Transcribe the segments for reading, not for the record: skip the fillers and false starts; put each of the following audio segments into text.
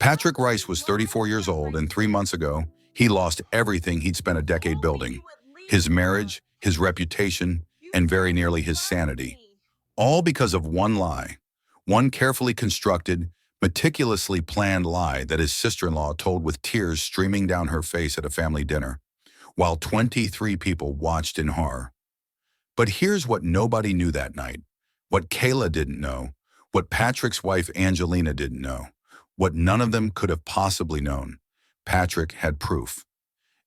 Patrick Rice was 34 years old, and 3 months ago, he lost everything he'd spent a decade building: his marriage, his reputation, and very nearly his sanity. All because of one lie, one carefully constructed, meticulously planned lie that his sister-in-law told with tears streaming down her face at a family dinner, while 23 people watched in horror. But here's what nobody knew that night, what Kayla didn't know, what Patrick's wife Angelina didn't know, what none of them could have possibly known. Patrick had proof.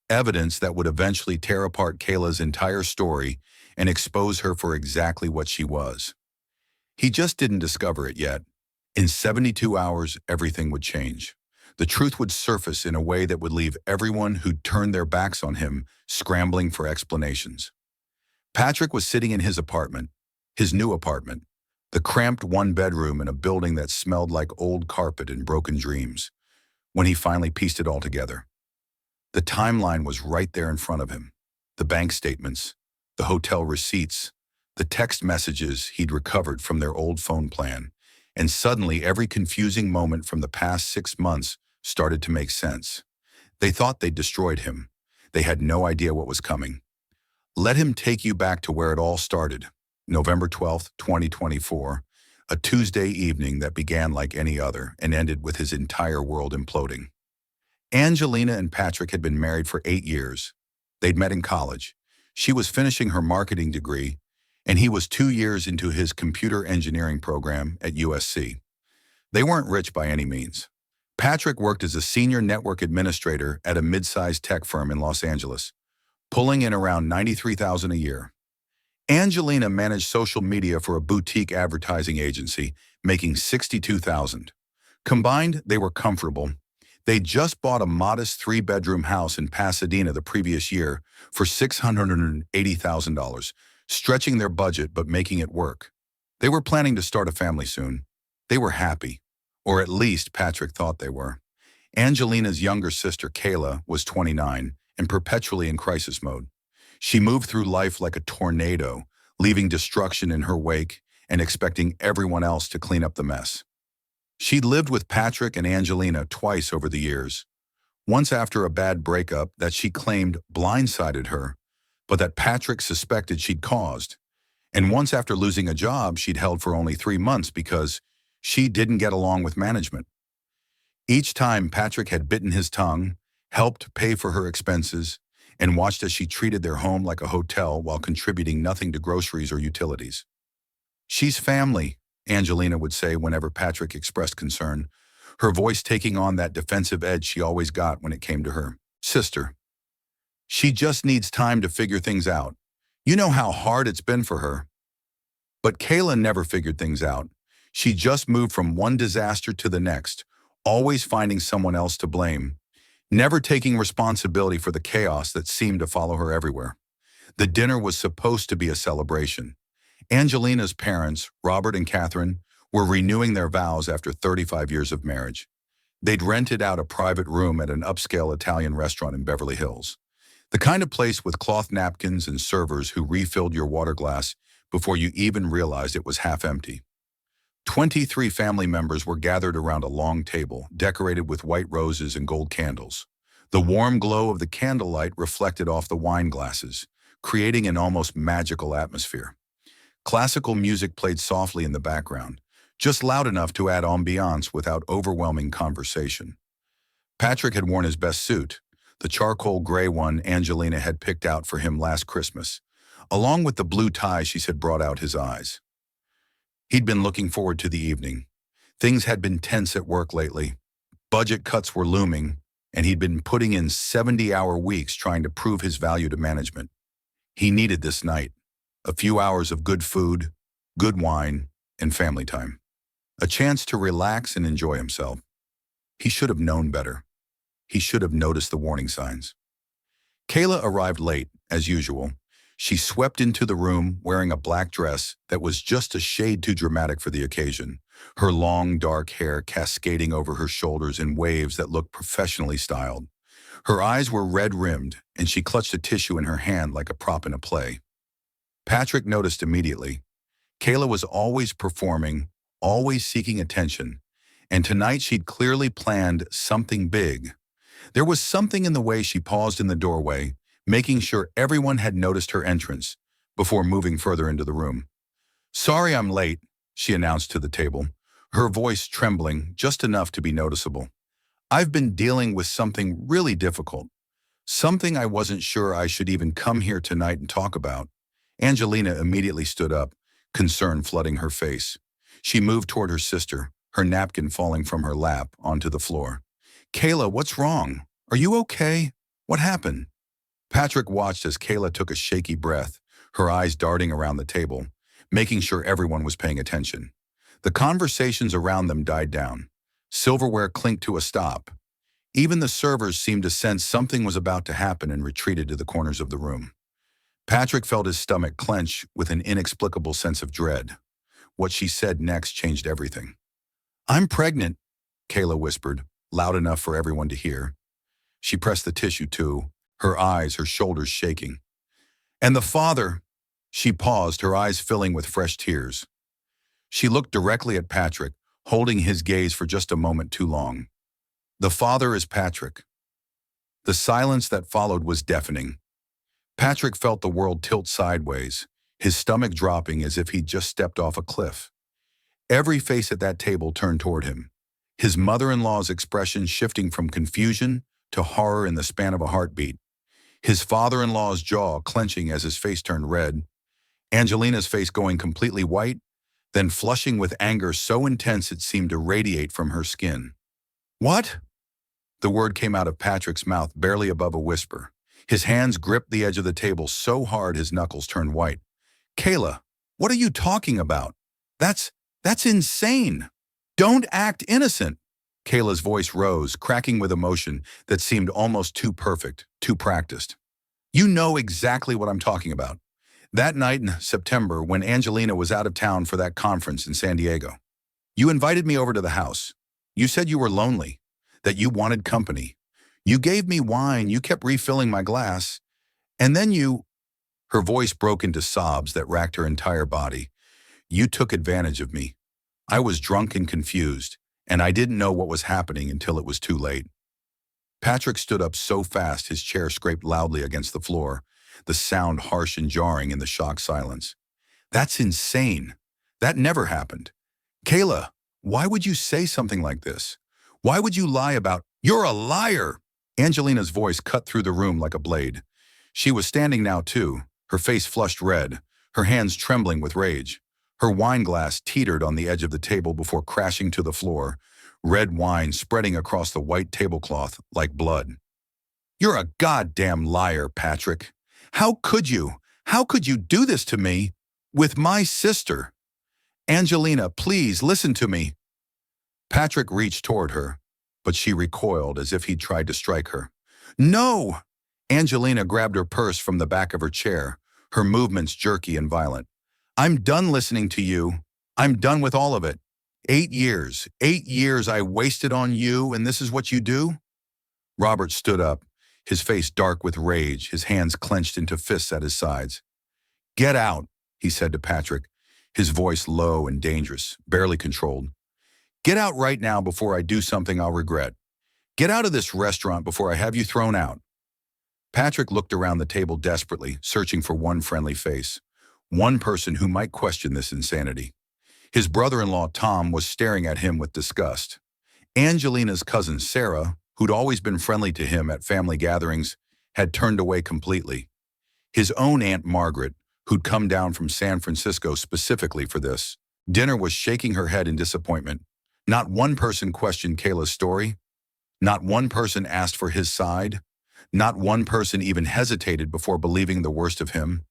Evidence that would eventually tear apart Kayla's entire story and expose her for exactly what she was. He just didn't discover it yet. In 72 hours, everything would change. The truth would surface in a way that would leave everyone who'd turned their backs on him scrambling for explanations. Patrick was sitting in his apartment, his new apartment, the cramped one-bedroom in a building that smelled like old carpet and broken dreams, when he finally pieced it all together. The timeline was right there in front of him. The bank statements, the hotel receipts, the text messages he'd recovered from their old phone plan, and suddenly every confusing moment from the past 6 months started to make sense. They thought they'd destroyed him. They had no idea what was coming. Let him take you back to where it all started. November 12th, 2024, a Tuesday evening that began like any other and ended with his entire world imploding. Angelina and Patrick had been married for 8 years. They'd met in college. She was finishing her marketing degree, and he was 2 years into his computer engineering program at USC. They weren't rich by any means. Patrick worked as a senior network administrator at a mid-sized tech firm in Los Angeles, pulling in around $93,000 a year. Angelina managed social media for a boutique advertising agency, making $62,000. Combined, they were comfortable. They'd just bought a modest 3-bedroom house in Pasadena the previous year for $680,000, stretching their budget but making it work. They were planning to start a family soon. They were happy, or at least Patrick thought they were. Angelina's younger sister, Kayla, was 29 and perpetually in crisis mode. She moved through life like a tornado, leaving destruction in her wake and expecting everyone else to clean up the mess. She'd lived with Patrick and Angelina twice over the years. Once after a bad breakup that she claimed blindsided her, but that Patrick suspected she'd caused. And once after losing a job she'd held for only 3 months because she didn't get along with management. Each time Patrick had bitten his tongue, helped pay for her expenses, and watched as she treated their home like a hotel while contributing nothing to groceries or utilities. "She's family," Angelina would say whenever Patrick expressed concern, her voice taking on that defensive edge she always got when it came to her sister. "She just needs time to figure things out. You know how hard it's been for her." But Kayla never figured things out. She just moved from one disaster to the next, always finding someone else to blame, never taking responsibility for the chaos that seemed to follow her everywhere. The dinner was supposed to be a celebration. Angelina's parents, Robert and Catherine, were renewing their vows after 35 years of marriage. They'd rented out a private room at an upscale Italian restaurant in Beverly Hills, the kind of place with cloth napkins and servers who refilled your water glass before you even realized it was half empty. 23 family members were gathered around a long table, decorated with white roses and gold candles. The warm glow of the candlelight reflected off the wine glasses, creating an almost magical atmosphere. Classical music played softly in the background, just loud enough to add ambiance without overwhelming conversation. Patrick had worn his best suit, the charcoal gray one Angelina had picked out for him last Christmas. Along with the blue tie she said brought out his eyes. He'd been looking forward to the evening. Things had been tense at work lately. Budget cuts were looming, and he'd been putting in 70-hour weeks trying to prove his value to management. He needed this night, a few hours of good food, good wine, and family time. A chance to relax and enjoy himself. He should have known better. He should have noticed the warning signs. Kayla arrived late, as usual. She swept into the room wearing a black dress that was just a shade too dramatic for the occasion, her long, dark hair cascading over her shoulders in waves that looked professionally styled. Her eyes were red-rimmed, and she clutched a tissue in her hand like a prop in a play. Patrick noticed immediately. Kayla was always performing, always seeking attention, and tonight she'd clearly planned something big. There was something in the way she paused in the doorway, making sure everyone had noticed her entrance, before moving further into the room. "Sorry I'm late," she announced to the table, her voice trembling just enough to be noticeable. "I've been dealing with something really difficult. Something I wasn't sure I should even come here tonight and talk about." Angelina immediately stood up, concern flooding her face. She moved toward her sister, her napkin falling from her lap onto the floor. "Kayla, what's wrong? Are you okay? What happened?" Patrick watched as Kayla took a shaky breath, her eyes darting around the table, making sure everyone was paying attention. The conversations around them died down. Silverware clinked to a stop. Even the servers seemed to sense something was about to happen and retreated to the corners of the room. Patrick felt his stomach clench with an inexplicable sense of dread. What she said next changed everything. "I'm pregnant," Kayla whispered, loud enough for everyone to hear. She pressed the tissue too, her eyes, her shoulders shaking. "And the father—" She paused, her eyes filling with fresh tears. She looked directly at Patrick, holding his gaze for just a moment too long. "The father is Patrick." The silence that followed was deafening. Patrick felt the world tilt sideways, his stomach dropping as if he'd just stepped off a cliff. Every face at that table turned toward him, his mother-in-law's expression shifting from confusion to horror in the span of a heartbeat, his father-in-law's jaw clenching as his face turned red, Angelina's face going completely white, then flushing with anger so intense it seemed to radiate from her skin. "What?" The word came out of Patrick's mouth barely above a whisper. His hands gripped the edge of the table so hard his knuckles turned white. "Kayla, what are you talking about? That's insane. Don't act innocent." Kayla's voice rose, cracking with emotion that seemed almost too perfect, too practiced. "You know exactly what I'm talking about. That night in September when Angelina was out of town for that conference in San Diego. You invited me over to the house. You said you were lonely, that you wanted company. You gave me wine, you kept refilling my glass, and then you—" Her voice broke into sobs that racked her entire body. "You took advantage of me. I was drunk and confused, and I didn't know what was happening until it was too late." Patrick stood up so fast his chair scraped loudly against the floor, the sound harsh and jarring in the shocked silence. "That's insane. That never happened. Kayla, why would you say something like this? Why would you lie about—" "You're a liar!" Angelina's voice cut through the room like a blade. She was standing now too, her face flushed red, her hands trembling with rage. Her wine glass teetered on the edge of the table before crashing to the floor, red wine spreading across the white tablecloth like blood. "You're a goddamn liar, Patrick. How could you? How could you do this to me? With my sister? Angelina, please listen to me." Patrick reached toward her, but she recoiled as if he'd tried to strike her. "No!" Angelina grabbed her purse from the back of her chair, her movements jerky and violent. "I'm done listening to you. I'm done with all of it. 8 years I wasted on you, and this is what you do?" Robert stood up, his face dark with rage, his hands clenched into fists at his sides. "Get out," he said to Patrick, his voice low and dangerous, barely controlled. "Get out right now before I do something I'll regret. Get out of this restaurant before I have you thrown out." Patrick looked around the table desperately, searching for one friendly face, one person who might question this insanity. His brother-in-law, Tom, was staring at him with disgust. Angelina's cousin, Sarah, who'd always been friendly to him at family gatherings, had turned away completely. His own Aunt Margaret, who'd come down from San Francisco specifically for this dinner, was shaking her head in disappointment. Not one person questioned Kayla's story. Not one person asked for his side. Not one person even hesitated before believing the worst of him.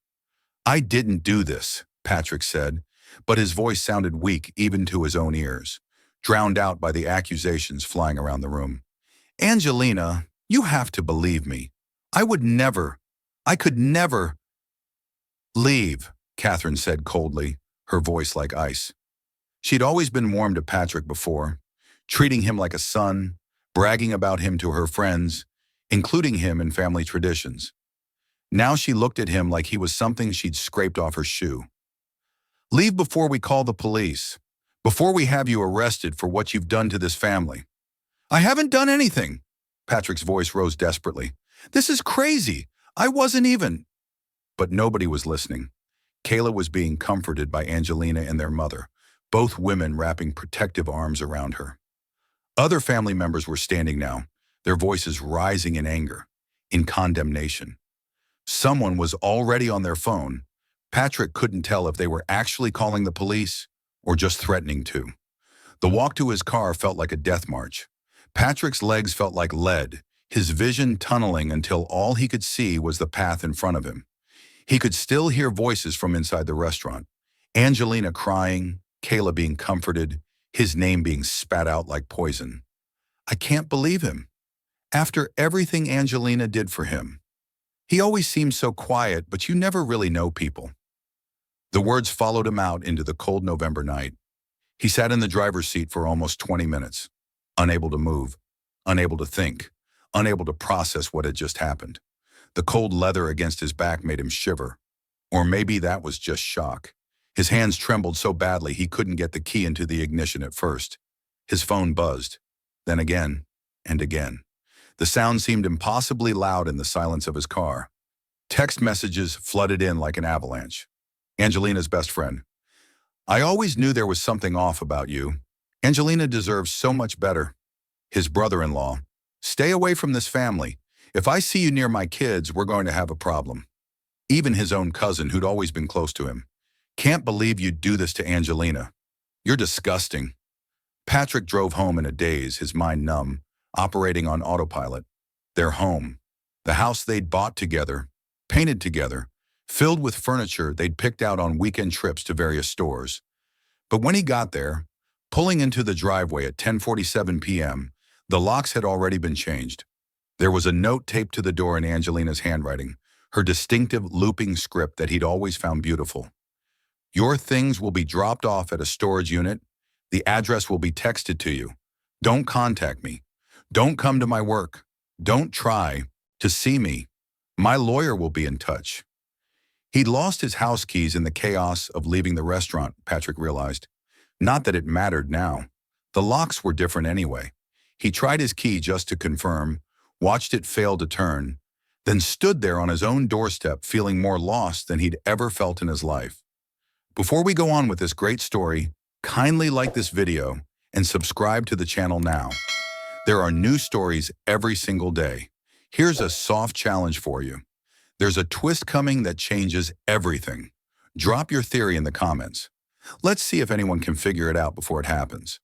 "I didn't do this," Patrick said, but his voice sounded weak even to his own ears, drowned out by the accusations flying around the room. "Angelina, you have to believe me. I could never—" "Leave," Catherine said coldly, her voice like ice. She'd always been warm to Patrick before, treating him like a son, bragging about him to her friends, including him in family traditions. Now she looked at him like he was something she'd scraped off her shoe. "Leave before we call the police. before we have you arrested for what you've done to this family." "I haven't done anything." Patrick's voice rose desperately. "This is crazy. I wasn't even—" But nobody was listening. Kayla was being comforted by Angelina and their mother, both women wrapping protective arms around her. Other family members were standing now, their voices rising in anger, in condemnation. Someone was already on their phone. Patrick couldn't tell if they were actually calling the police or just threatening to. The walk to his car felt like a death march. Patrick's legs felt like lead, his vision tunneling until all he could see was the path in front of him. He could still hear voices from inside the restaurant. Angelina crying, Kayla being comforted, his name being spat out like poison. I can't believe him. After everything Angelina did for him. He always seems so quiet, but you never really know people. The words followed him out into the cold November night. He sat in the driver's seat for almost 20 minutes, unable to move, unable to think, unable to process what had just happened. The cold leather against his back made him shiver. Or maybe that was just shock. His hands trembled so badly he couldn't get the key into the ignition at first. His phone buzzed, then again and again. The sound seemed impossibly loud in the silence of his car. Text messages flooded in like an avalanche. Angelina's best friend. I always knew there was something off about you. Angelina deserves so much better. His brother-in-law. Stay away from this family. If I see you near my kids, we're going to have a problem. Even his own cousin, who'd always been close to him. Can't believe you'd do this to Angelina. You're disgusting. Patrick drove home in a daze, his mind numb, operating on autopilot. Their home. The house they'd bought together, painted together, filled with furniture they'd picked out on weekend trips to various stores. But when he got there, pulling into the driveway at 10:47 p.m., the locks had already been changed. There was a note taped to the door in Angelina's handwriting, her distinctive looping script that he'd always found beautiful. Your things will be dropped off at a storage unit. The address will be texted to you. Don't contact me. Don't come to my work. Don't try to see me. My lawyer will be in touch. He'd lost his house keys in the chaos of leaving the restaurant, Patrick realized. Not that it mattered now. The locks were different anyway. He tried his key just to confirm, watched it fail to turn, then stood there on his own doorstep feeling more lost than he'd ever felt in his life. Before we go on with this great story, kindly like this video and subscribe to the channel now. There are new stories every single day. Here's a soft challenge for you. There's a twist coming that changes everything. Drop your theory in the comments. Let's see if anyone can figure it out before it happens.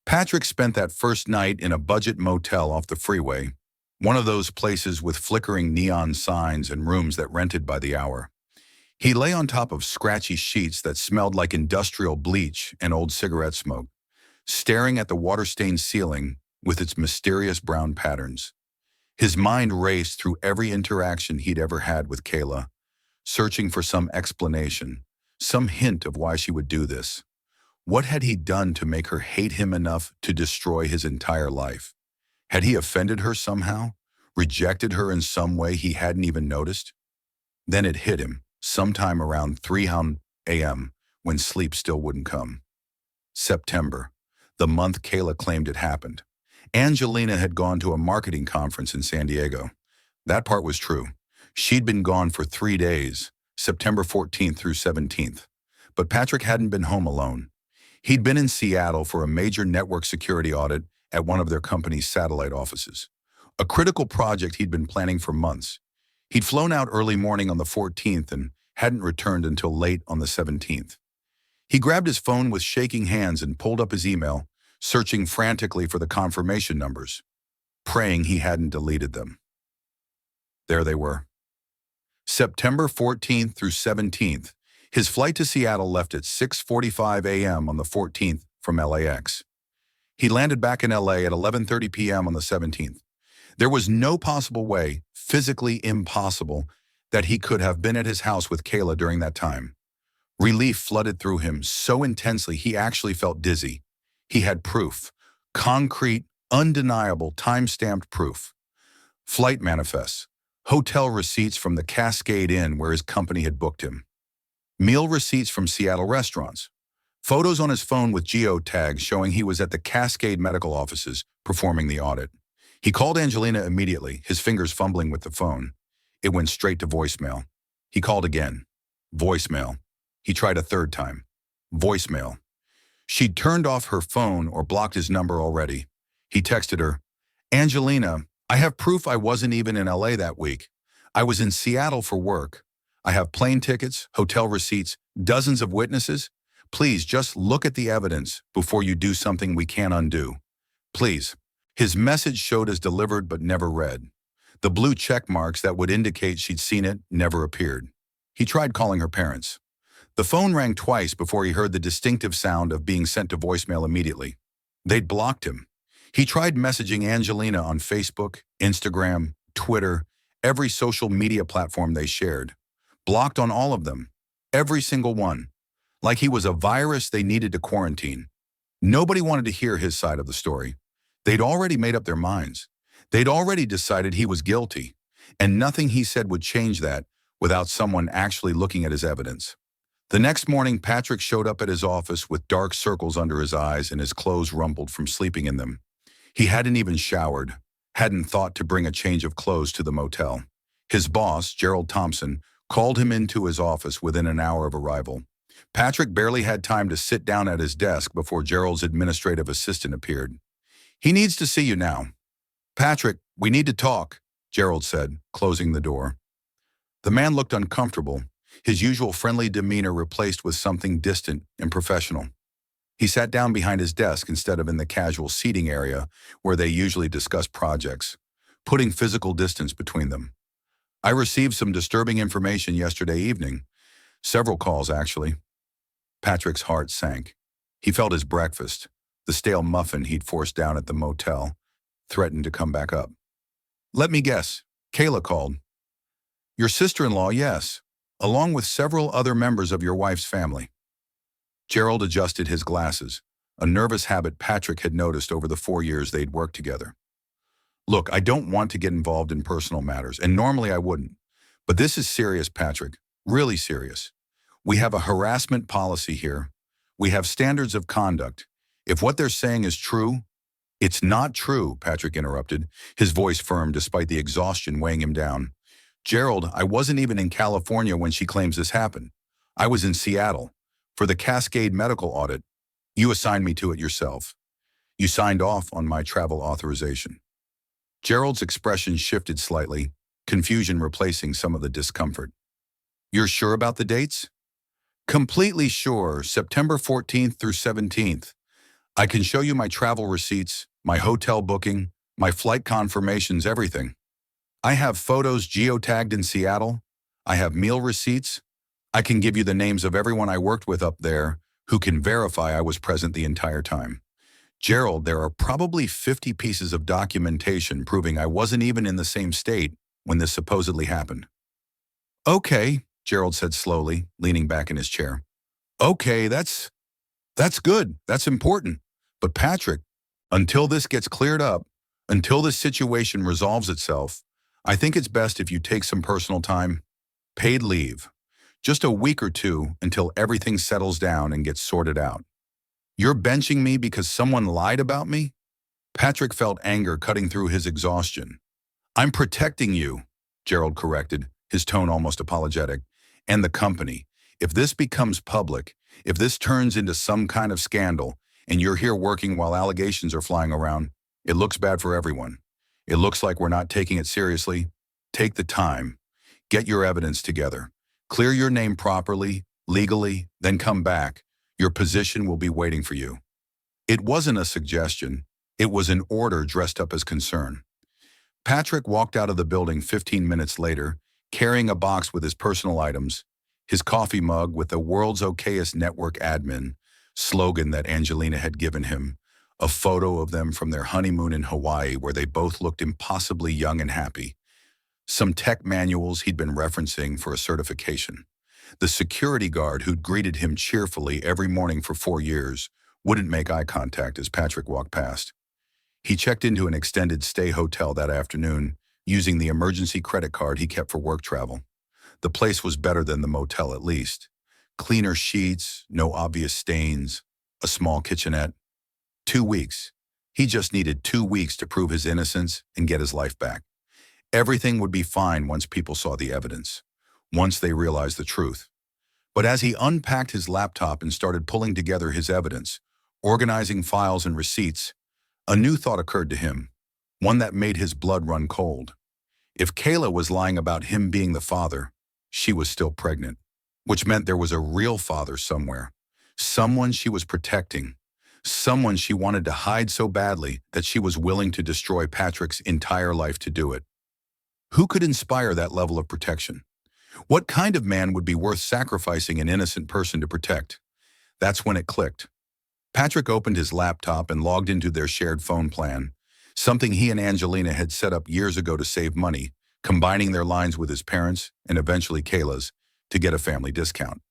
Patrick spent that first night in a budget motel off the freeway, one of those places with flickering neon signs and rooms that rented by the hour. He lay on top of scratchy sheets that smelled like industrial bleach and old cigarette smoke, staring at the water-stained ceiling with its mysterious brown patterns. His mind raced through every interaction he'd ever had with Kayla, searching for some explanation, some hint of why she would do this. What had he done to make her hate him enough to destroy his entire life? Had he offended her somehow? Rejected her in some way he hadn't even noticed? Then it hit him, sometime around 3 a.m., when sleep still wouldn't come. September, the month Kayla claimed it happened. Angelina had gone to a marketing conference in San Diego. That part was true. She'd been gone for 3 days, September 14th through 17th. But Patrick hadn't been home alone. He'd been in Seattle for a major network security audit at one of their company's satellite offices. A critical project he'd been planning for months. He'd flown out early morning on the 14th and hadn't returned until late on the 17th. He grabbed his phone with shaking hands and pulled up his email, searching frantically for the confirmation numbers, praying he hadn't deleted them. There they were. September 14th through 17th, his flight to Seattle left at 6:45 a.m. on the 14th from LAX. He landed back in LA at 11:30 p.m. on the 17th. There was no possible way, physically impossible, that he could have been at his house with Kayla during that time. Relief flooded through him so intensely he actually felt dizzy. He had proof. Concrete, undeniable, time-stamped proof. Flight manifests. Hotel receipts from the Cascade Inn where his company had booked him. Meal receipts from Seattle restaurants. Photos on his phone with geotags showing he was at the Cascade medical offices performing the audit. He called Angelina immediately, his fingers fumbling with the phone. It went straight to voicemail. He called again. Voicemail. He tried a third time. Voicemail. She'd turned off her phone or blocked his number already. He texted her, Angelina, I have proof I wasn't even in LA that week. I was in Seattle for work. I have plane tickets, hotel receipts, dozens of witnesses. Please just look at the evidence before you do something we can't undo. Please. His message showed as delivered but never read. The blue check marks that would indicate she'd seen it never appeared. He tried calling her parents. The phone rang twice before he heard the distinctive sound of being sent to voicemail immediately. They'd blocked him. He tried messaging Angelina on Facebook, Instagram, Twitter, every social media platform they shared. Blocked on all of them. Every single one. Like he was a virus they needed to quarantine. Nobody wanted to hear his side of the story. They'd already made up their minds. They'd already decided he was guilty, and nothing he said would change that without someone actually looking at his evidence. The next morning, Patrick showed up at his office with dark circles under his eyes and his clothes rumpled from sleeping in them. He hadn't even showered, hadn't thought to bring a change of clothes to the motel. His boss, Gerald Thompson, called him into his office within an hour of arrival. Patrick barely had time to sit down at his desk before Gerald's administrative assistant appeared. He needs to see you now. Patrick, we need to talk, Gerald said, closing the door. The man looked uncomfortable, his usual friendly demeanor replaced with something distant and professional. He sat down behind his desk instead of in the casual seating area where they usually discuss projects, putting physical distance between them. I received some disturbing information yesterday evening. Several calls, actually. Patrick's heart sank. He felt his breakfast, the stale muffin he'd forced down at the motel, threatened to come back up. Let me guess. Kayla called. Your sister-in-law, yes, along with several other members of your wife's family. Gerald adjusted his glasses, a nervous habit Patrick had noticed over the 4 years they'd worked together. Look, I don't want to get involved in personal matters, and normally I wouldn't. But this is serious, Patrick, really serious. We have a harassment policy here. We have standards of conduct. If what they're saying is true, it's not true, Patrick interrupted, his voice firm despite the exhaustion weighing him down. Gerald, I wasn't even in California when she claims this happened. I was in Seattle for the Cascade medical audit. You assigned me to it yourself. You signed off on my travel authorization. Gerald's expression shifted slightly, confusion replacing some of the discomfort. You're sure about the dates? Completely sure, September 14th through 17th. I can show you my travel receipts, my hotel booking, my flight confirmations, everything. I have photos geotagged in Seattle. I have meal receipts. I can give you the names of everyone I worked with up there who can verify I was present the entire time. Gerald, there are probably 50 pieces of documentation proving I wasn't even in the same state when this supposedly happened. Okay, Gerald said slowly, leaning back in his chair. Okay, that's good. That's important. But Patrick, until this gets cleared up, until this situation resolves itself, I think it's best if you take some personal time, paid leave, just a week or two until everything settles down and gets sorted out. You're benching me because someone lied about me? Patrick felt anger cutting through his exhaustion. I'm protecting you, Gerald corrected, his tone almost apologetic, and the company. If this becomes public, if this turns into some kind of scandal, and you're here working while allegations are flying around, it looks bad for everyone. It looks like we're not taking it seriously. Take the time. Get your evidence together. Clear your name properly, legally, then come back. Your position will be waiting for you. It wasn't a suggestion. It was an order dressed up as concern. Patrick walked out of the building 15 minutes later, carrying a box with his personal items, his coffee mug with the world's okayest network admin slogan that Angelina had given him, a photo of them from their honeymoon in Hawaii where they both looked impossibly young and happy, some tech manuals he'd been referencing for a certification. The security guard who'd greeted him cheerfully every morning for 4 years wouldn't make eye contact as Patrick walked past. He checked into an extended stay hotel that afternoon, using the emergency credit card he kept for work travel. The place was better than the motel at least. Cleaner sheets, no obvious stains, a small kitchenette. 2 weeks. He just needed 2 weeks to prove his innocence and get his life back. Everything would be fine once people saw the evidence, once they realized the truth. But as he unpacked his laptop and started pulling together his evidence, organizing files and receipts, a new thought occurred to him, one that made his blood run cold. If Kayla was lying about him being the father, she was still pregnant, which meant there was a real father somewhere, someone she was protecting, someone she wanted to hide so badly that she was willing to destroy Patrick's entire life to do it. Who could inspire that level of protection? What kind of man would be worth sacrificing an innocent person to protect? That's when it clicked. Patrick opened his laptop and logged into their shared phone plan, something he and Angelina had set up years ago to save money, combining their lines with his parents and eventually Kayla's to get a family discount.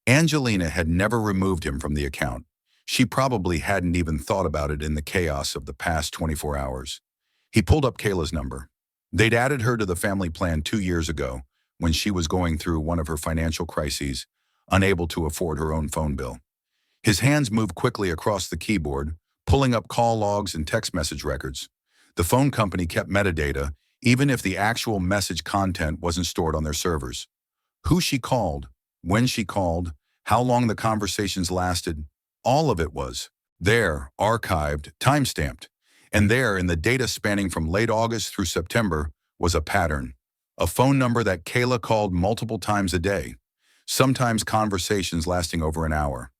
Angelina had never removed him from the account. She probably hadn't even thought about it in the chaos of the past 24 hours. He pulled up Kayla's number. They'd added her to the family plan 2 years ago when she was going through one of her financial crises, unable to afford her own phone bill. His hands moved quickly across the keyboard, pulling up call logs and text message records. The phone company kept metadata, even if the actual message content wasn't stored on their servers. Who she called, when she called, how long the conversations lasted, all of it was there, archived, time-stamped. And there, in the data spanning from late August through September, was a pattern. A phone number that Kayla called multiple times a day, sometimes conversations lasting over an hour.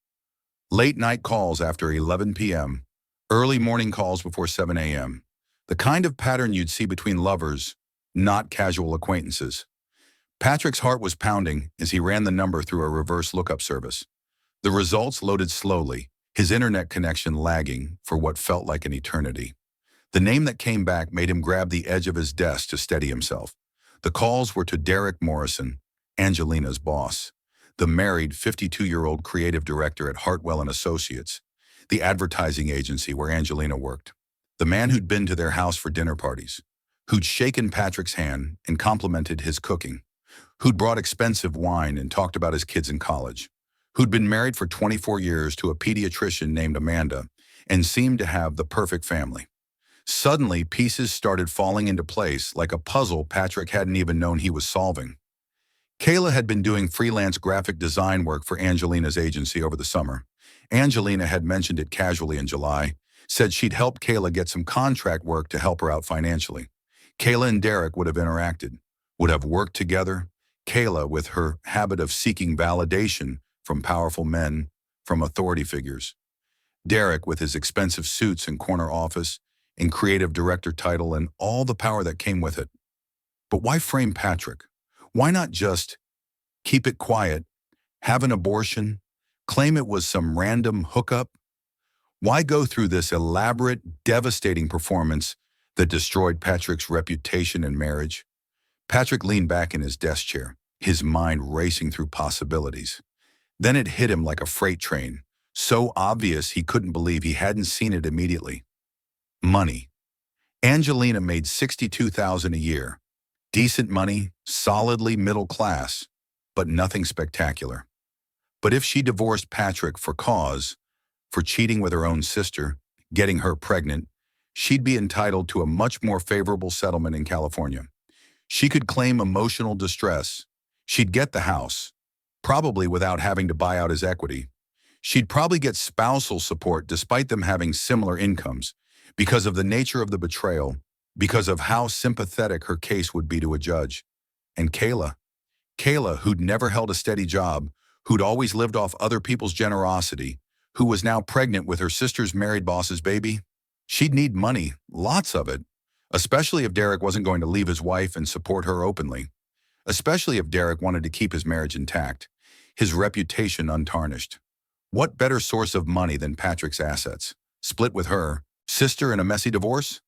Late night calls after 11 p.m., early morning calls before 7 a.m. The kind of pattern you'd see between lovers, not casual acquaintances. Patrick's heart was pounding as he ran the number through a reverse lookup service. The results loaded slowly, his internet connection lagging for what felt like an eternity. The name that came back made him grab the edge of his desk to steady himself. The calls were to Derek Morrison, Angelina's boss, the married 52-year-old creative director at Hartwell & Associates, the advertising agency where Angelina worked. The man who'd been to their house for dinner parties, who'd shaken Patrick's hand and complimented his cooking, who'd brought expensive wine and talked about his kids in college, who'd been married for 24 years to a pediatrician named Amanda and seemed to have the perfect family. Suddenly, pieces started falling into place like a puzzle Patrick hadn't even known he was solving. Kayla had been doing freelance graphic design work for Angelina's agency over the summer. Angelina had mentioned it casually in July, said she'd help Kayla get some contract work to help her out financially. Kayla and Derek would have interacted, would have worked together. Kayla, with her habit of seeking validation from powerful men, from authority figures. Derek, with his expensive suits and corner office, and creative director title and all the power that came with it. But why frame Patrick? Why not just keep it quiet, have an abortion, claim it was some random hookup? Why go through this elaborate, devastating performance that destroyed Patrick's reputation and marriage? Patrick leaned back in his desk chair, his mind racing through possibilities. Then it hit him like a freight train, so obvious he couldn't believe he hadn't seen it immediately. Money. Angelina made $62,000 a year. Decent money, solidly middle class, but nothing spectacular. But if she divorced Patrick for cause, for cheating with her own sister, getting her pregnant, she'd be entitled to a much more favorable settlement in California. She could claim emotional distress. She'd get the house, probably without having to buy out his equity. She'd probably get spousal support despite them having similar incomes, because of the nature of the betrayal, because of how sympathetic her case would be to a judge. And Kayla, who'd never held a steady job, who'd always lived off other people's generosity, who was now pregnant with her sister's married boss's baby, she'd need money, lots of it, especially if Derek wasn't going to leave his wife and support her openly, especially if Derek wanted to keep his marriage intact, his reputation untarnished. What better source of money than Patrick's assets, split with her, sister in a messy divorce?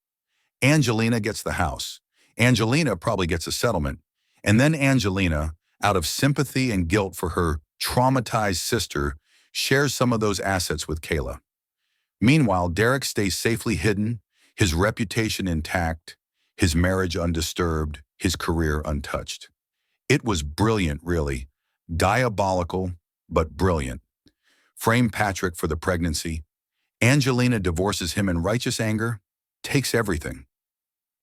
Angelina gets the house. Angelina probably gets a settlement. And then Angelina, out of sympathy and guilt for her traumatized sister, shares some of those assets with Kayla. Meanwhile, Derek stays safely hidden, his reputation intact, his marriage undisturbed, his career untouched. It was brilliant, really. Diabolical, but brilliant. Frame Patrick for the pregnancy. Angelina divorces him in righteous anger, takes everything.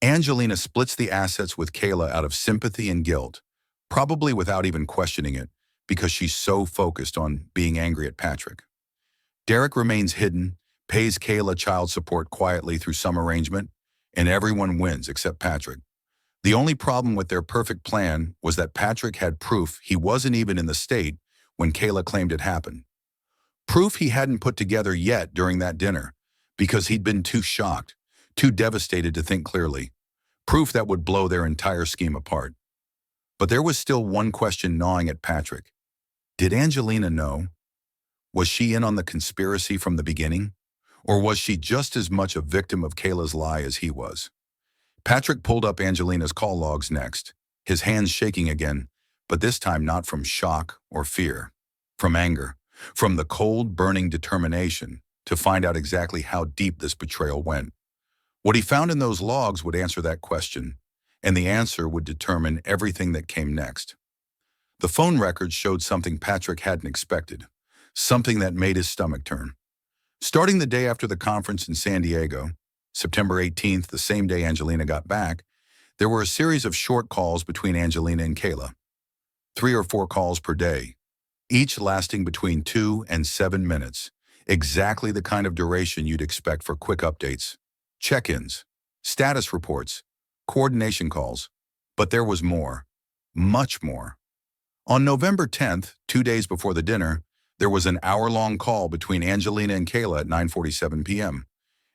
Angelina splits the assets with Kayla out of sympathy and guilt, probably without even questioning it, because she's so focused on being angry at Patrick. Derek remains hidden, pays Kayla child support quietly through some arrangement, and everyone wins except Patrick. The only problem with their perfect plan was that Patrick had proof he wasn't even in the state when Kayla claimed it happened. Proof he hadn't put together yet during that dinner, because he'd been too shocked, too devastated to think clearly. Proof that would blow their entire scheme apart. But there was still one question gnawing at Patrick. Did Angelina know? Was she in on the conspiracy from the beginning? Or was she just as much a victim of Kayla's lie as he was? Patrick pulled up Angelina's call logs next, his hands shaking again, but this time not from shock or fear, from anger, from the cold, burning determination to find out exactly how deep this betrayal went. What he found in those logs would answer that question, and the answer would determine everything that came next. The phone records showed something Patrick hadn't expected, something that made his stomach turn. Starting the day after the conference in San Diego, September 18th, the same day Angelina got back, there were a series of short calls between Angelina and Kayla. 3 or 4 calls per day, each lasting between 2 and 7 minutes, exactly the kind of duration you'd expect for quick updates, check-ins, status reports, coordination calls. But there was more, much more. On November 10th, 2 days before the dinner, there was an hour-long call between Angelina and Kayla at 9:47 p.m.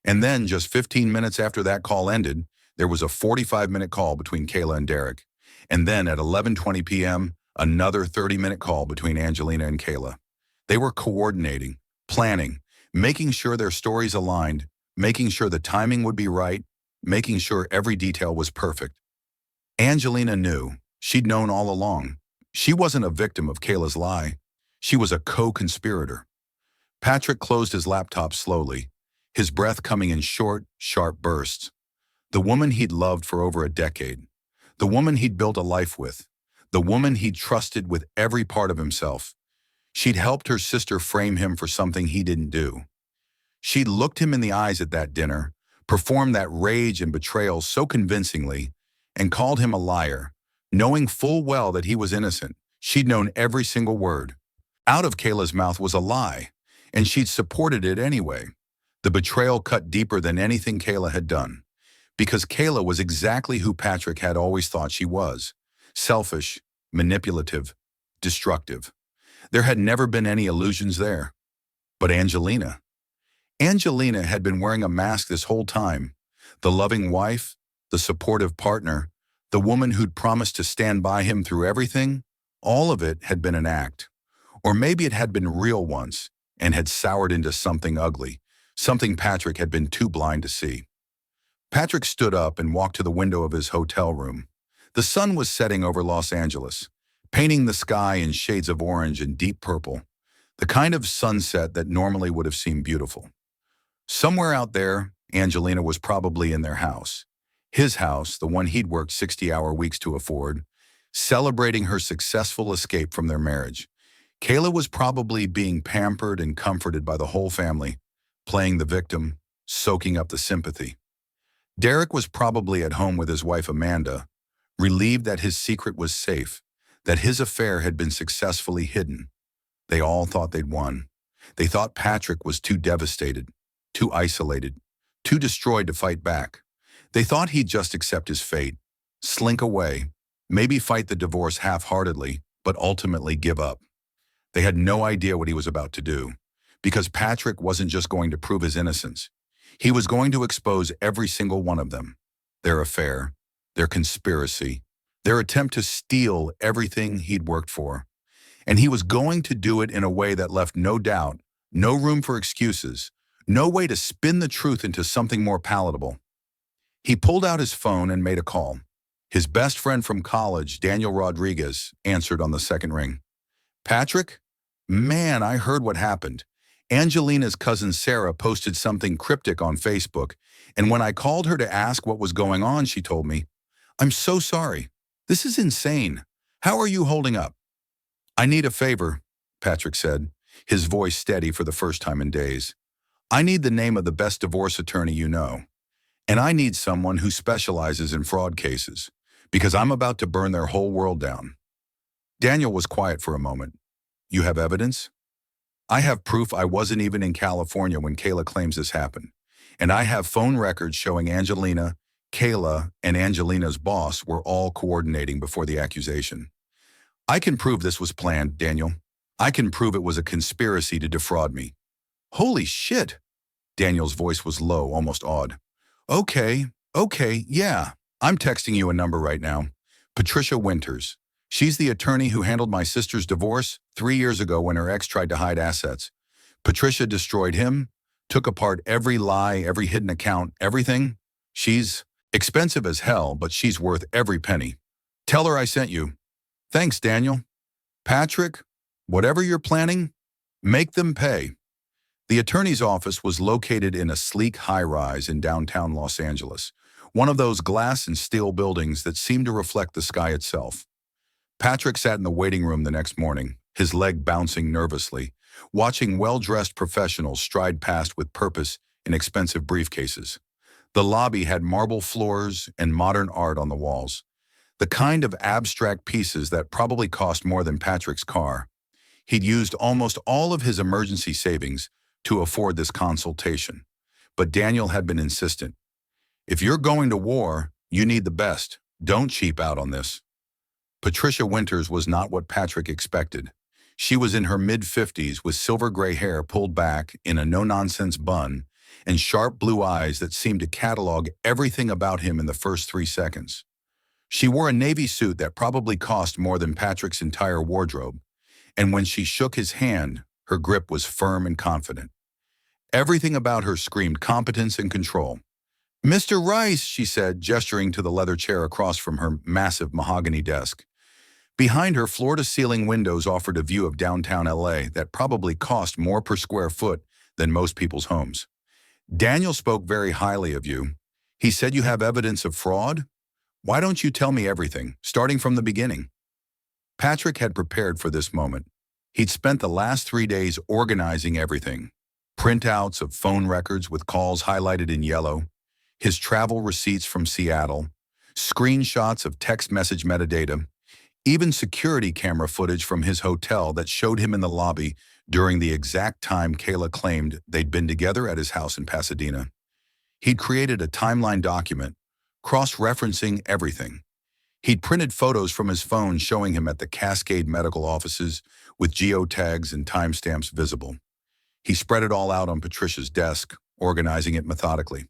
And then, just 15 minutes after that call ended, there was a 45-minute call between Kayla and Derek. And then at 11:20 p.m., another 30-minute call between Angelina and Kayla. They were coordinating, planning, making sure their stories aligned, making sure the timing would be right, making sure every detail was perfect. Angelina knew. She'd known all along. She wasn't a victim of Kayla's lie. She was a co-conspirator. Patrick closed his laptop slowly, his breath coming in short, sharp bursts. The woman he'd loved for over a decade. The woman he'd built a life with. The woman he'd trusted with every part of himself. She'd helped her sister frame him for something he didn't do. She'd looked him in the eyes at that dinner, performed that rage and betrayal so convincingly, and called him a liar, knowing full well that he was innocent. She'd known every single word. Out of Kayla's mouth was a lie, and she'd supported it anyway. The betrayal cut deeper than anything Kayla had done, because Kayla was exactly who Patrick had always thought she was: selfish, manipulative, destructive. There had never been any illusions there. But Angelina had been wearing a mask this whole time. The loving wife, the supportive partner, the woman who'd promised to stand by him through everything, all of it had been an act. Or maybe it had been real once and had soured into something ugly, something Patrick had been too blind to see. Patrick stood up and walked to the window of his hotel room. The sun was setting over Los Angeles, painting the sky in shades of orange and deep purple, the kind of sunset that normally would have seemed beautiful. Somewhere out there, Angelina was probably in their house. His house, the one he'd worked 60-hour weeks to afford, celebrating her successful escape from their marriage. Kayla was probably being pampered and comforted by the whole family, playing the victim, soaking up the sympathy. Derek was probably at home with his wife Amanda, relieved that his secret was safe, that his affair had been successfully hidden. They all thought they'd won. They thought Patrick was too devastated, too isolated, too destroyed to fight back. They thought he'd just accept his fate, slink away, maybe fight the divorce half-heartedly, but ultimately give up. They had no idea what he was about to do, because Patrick wasn't just going to prove his innocence. He was going to expose every single one of them, their affair, their conspiracy, their attempt to steal everything he'd worked for. And he was going to do it in a way that left no doubt, no room for excuses, no way to spin the truth into something more palatable. He pulled out his phone and made a call. His best friend from college, Daniel Rodriguez, answered on the second ring. "Patrick? Man, I heard what happened. Angelina's cousin Sarah posted something cryptic on Facebook, and when I called her to ask what was going on, she told me, 'I'm so sorry. This is insane. How are you holding up?' 'I need a favor,' Patrick said, his voice steady for the first time in days. I need the name of the best divorce attorney you know. And I need someone who specializes in fraud cases, because I'm about to burn their whole world down. Daniel was quiet for a moment. You have evidence? I have proof I wasn't even in California when Kayla claims this happened. And I have phone records showing Angelina, Kayla, and Angelina's boss were all coordinating before the accusation. I can prove this was planned, Daniel. I can prove it was a conspiracy to defraud me. Holy shit! Daniel's voice was low, almost awed. Okay, yeah. I'm texting you a number right now. Patricia Winters. She's the attorney who handled my sister's divorce 3 years ago when her ex tried to hide assets. Patricia destroyed him, took apart every lie, every hidden account, everything. She's expensive as hell, but she's worth every penny. Tell her I sent you. Thanks, Daniel. Patrick, whatever you're planning, make them pay. The attorney's office was located in a sleek high-rise in downtown Los Angeles, one of those glass and steel buildings that seemed to reflect the sky itself. Patrick sat in the waiting room the next morning, his leg bouncing nervously, watching well-dressed professionals stride past with purpose in expensive briefcases. The lobby had marble floors and modern art on the walls, the kind of abstract pieces that probably cost more than Patrick's car. He'd used almost all of his emergency savings to afford this consultation, but Daniel had been insistent. If you're going to war, you need the best. Don't cheap out on this. Patricia Winters was not what Patrick expected. She was in her mid-50s with silver gray hair pulled back in a no-nonsense bun and sharp blue eyes that seemed to catalog everything about him in the first 3 seconds. She wore a navy suit that probably cost more than Patrick's entire wardrobe, and when she shook his hand, her grip was firm and confident. Everything about her screamed competence and control. Mr. Rice, she said, gesturing to the leather chair across from her massive mahogany desk. Behind her, floor-to-ceiling windows offered a view of downtown LA that probably cost more per square foot than most people's homes. Daniel spoke very highly of you. He said you have evidence of fraud? Why don't you tell me everything, starting from the beginning? Patrick had prepared for this moment. He'd spent the last 3 days organizing everything. Printouts of phone records with calls highlighted in yellow, his travel receipts from Seattle, screenshots of text message metadata, even security camera footage from his hotel that showed him in the lobby during the exact time Kayla claimed they'd been together at his house in Pasadena. He'd created a timeline document, cross-referencing everything. He'd printed photos from his phone showing him at the Cascade medical offices with geotags and timestamps visible. He spread it all out on Patricia's desk, organizing it methodically.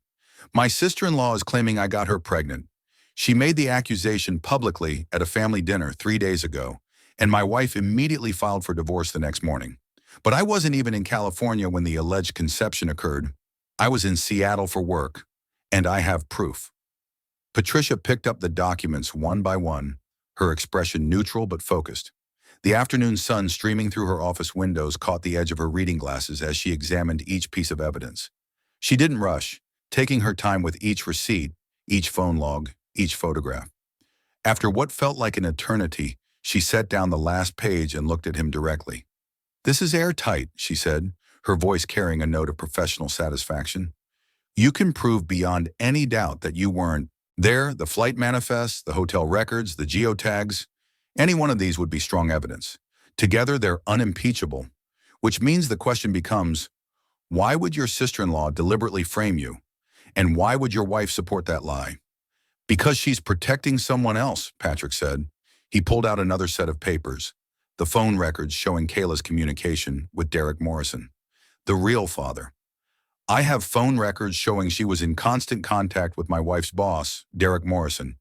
My sister-in-law is claiming I got her pregnant. She made the accusation publicly at a family dinner 3 days ago, and my wife immediately filed for divorce the next morning. But I wasn't even in California when the alleged conception occurred. I was in Seattle for work, and I have proof. Patricia picked up the documents one by one, her expression neutral but focused. The afternoon sun streaming through her office windows caught the edge of her reading glasses as she examined each piece of evidence. She didn't rush, taking her time with each receipt, each phone log, each photograph. After what felt like an eternity, she set down the last page and looked at him directly. This is airtight, she said, her voice carrying a note of professional satisfaction. You can prove beyond any doubt that you weren't there. The flight manifests, the hotel records, the geotags. Any one of these would be strong evidence. Together, they're unimpeachable, which means the question becomes, why would your sister-in-law deliberately frame you? And why would your wife support that lie? Because she's protecting someone else, Patrick said. He pulled out another set of papers, the phone records showing Kayla's communication with Derek Morrison, the real father. I have phone records showing she was in constant contact with my wife's boss, Derek Morrison,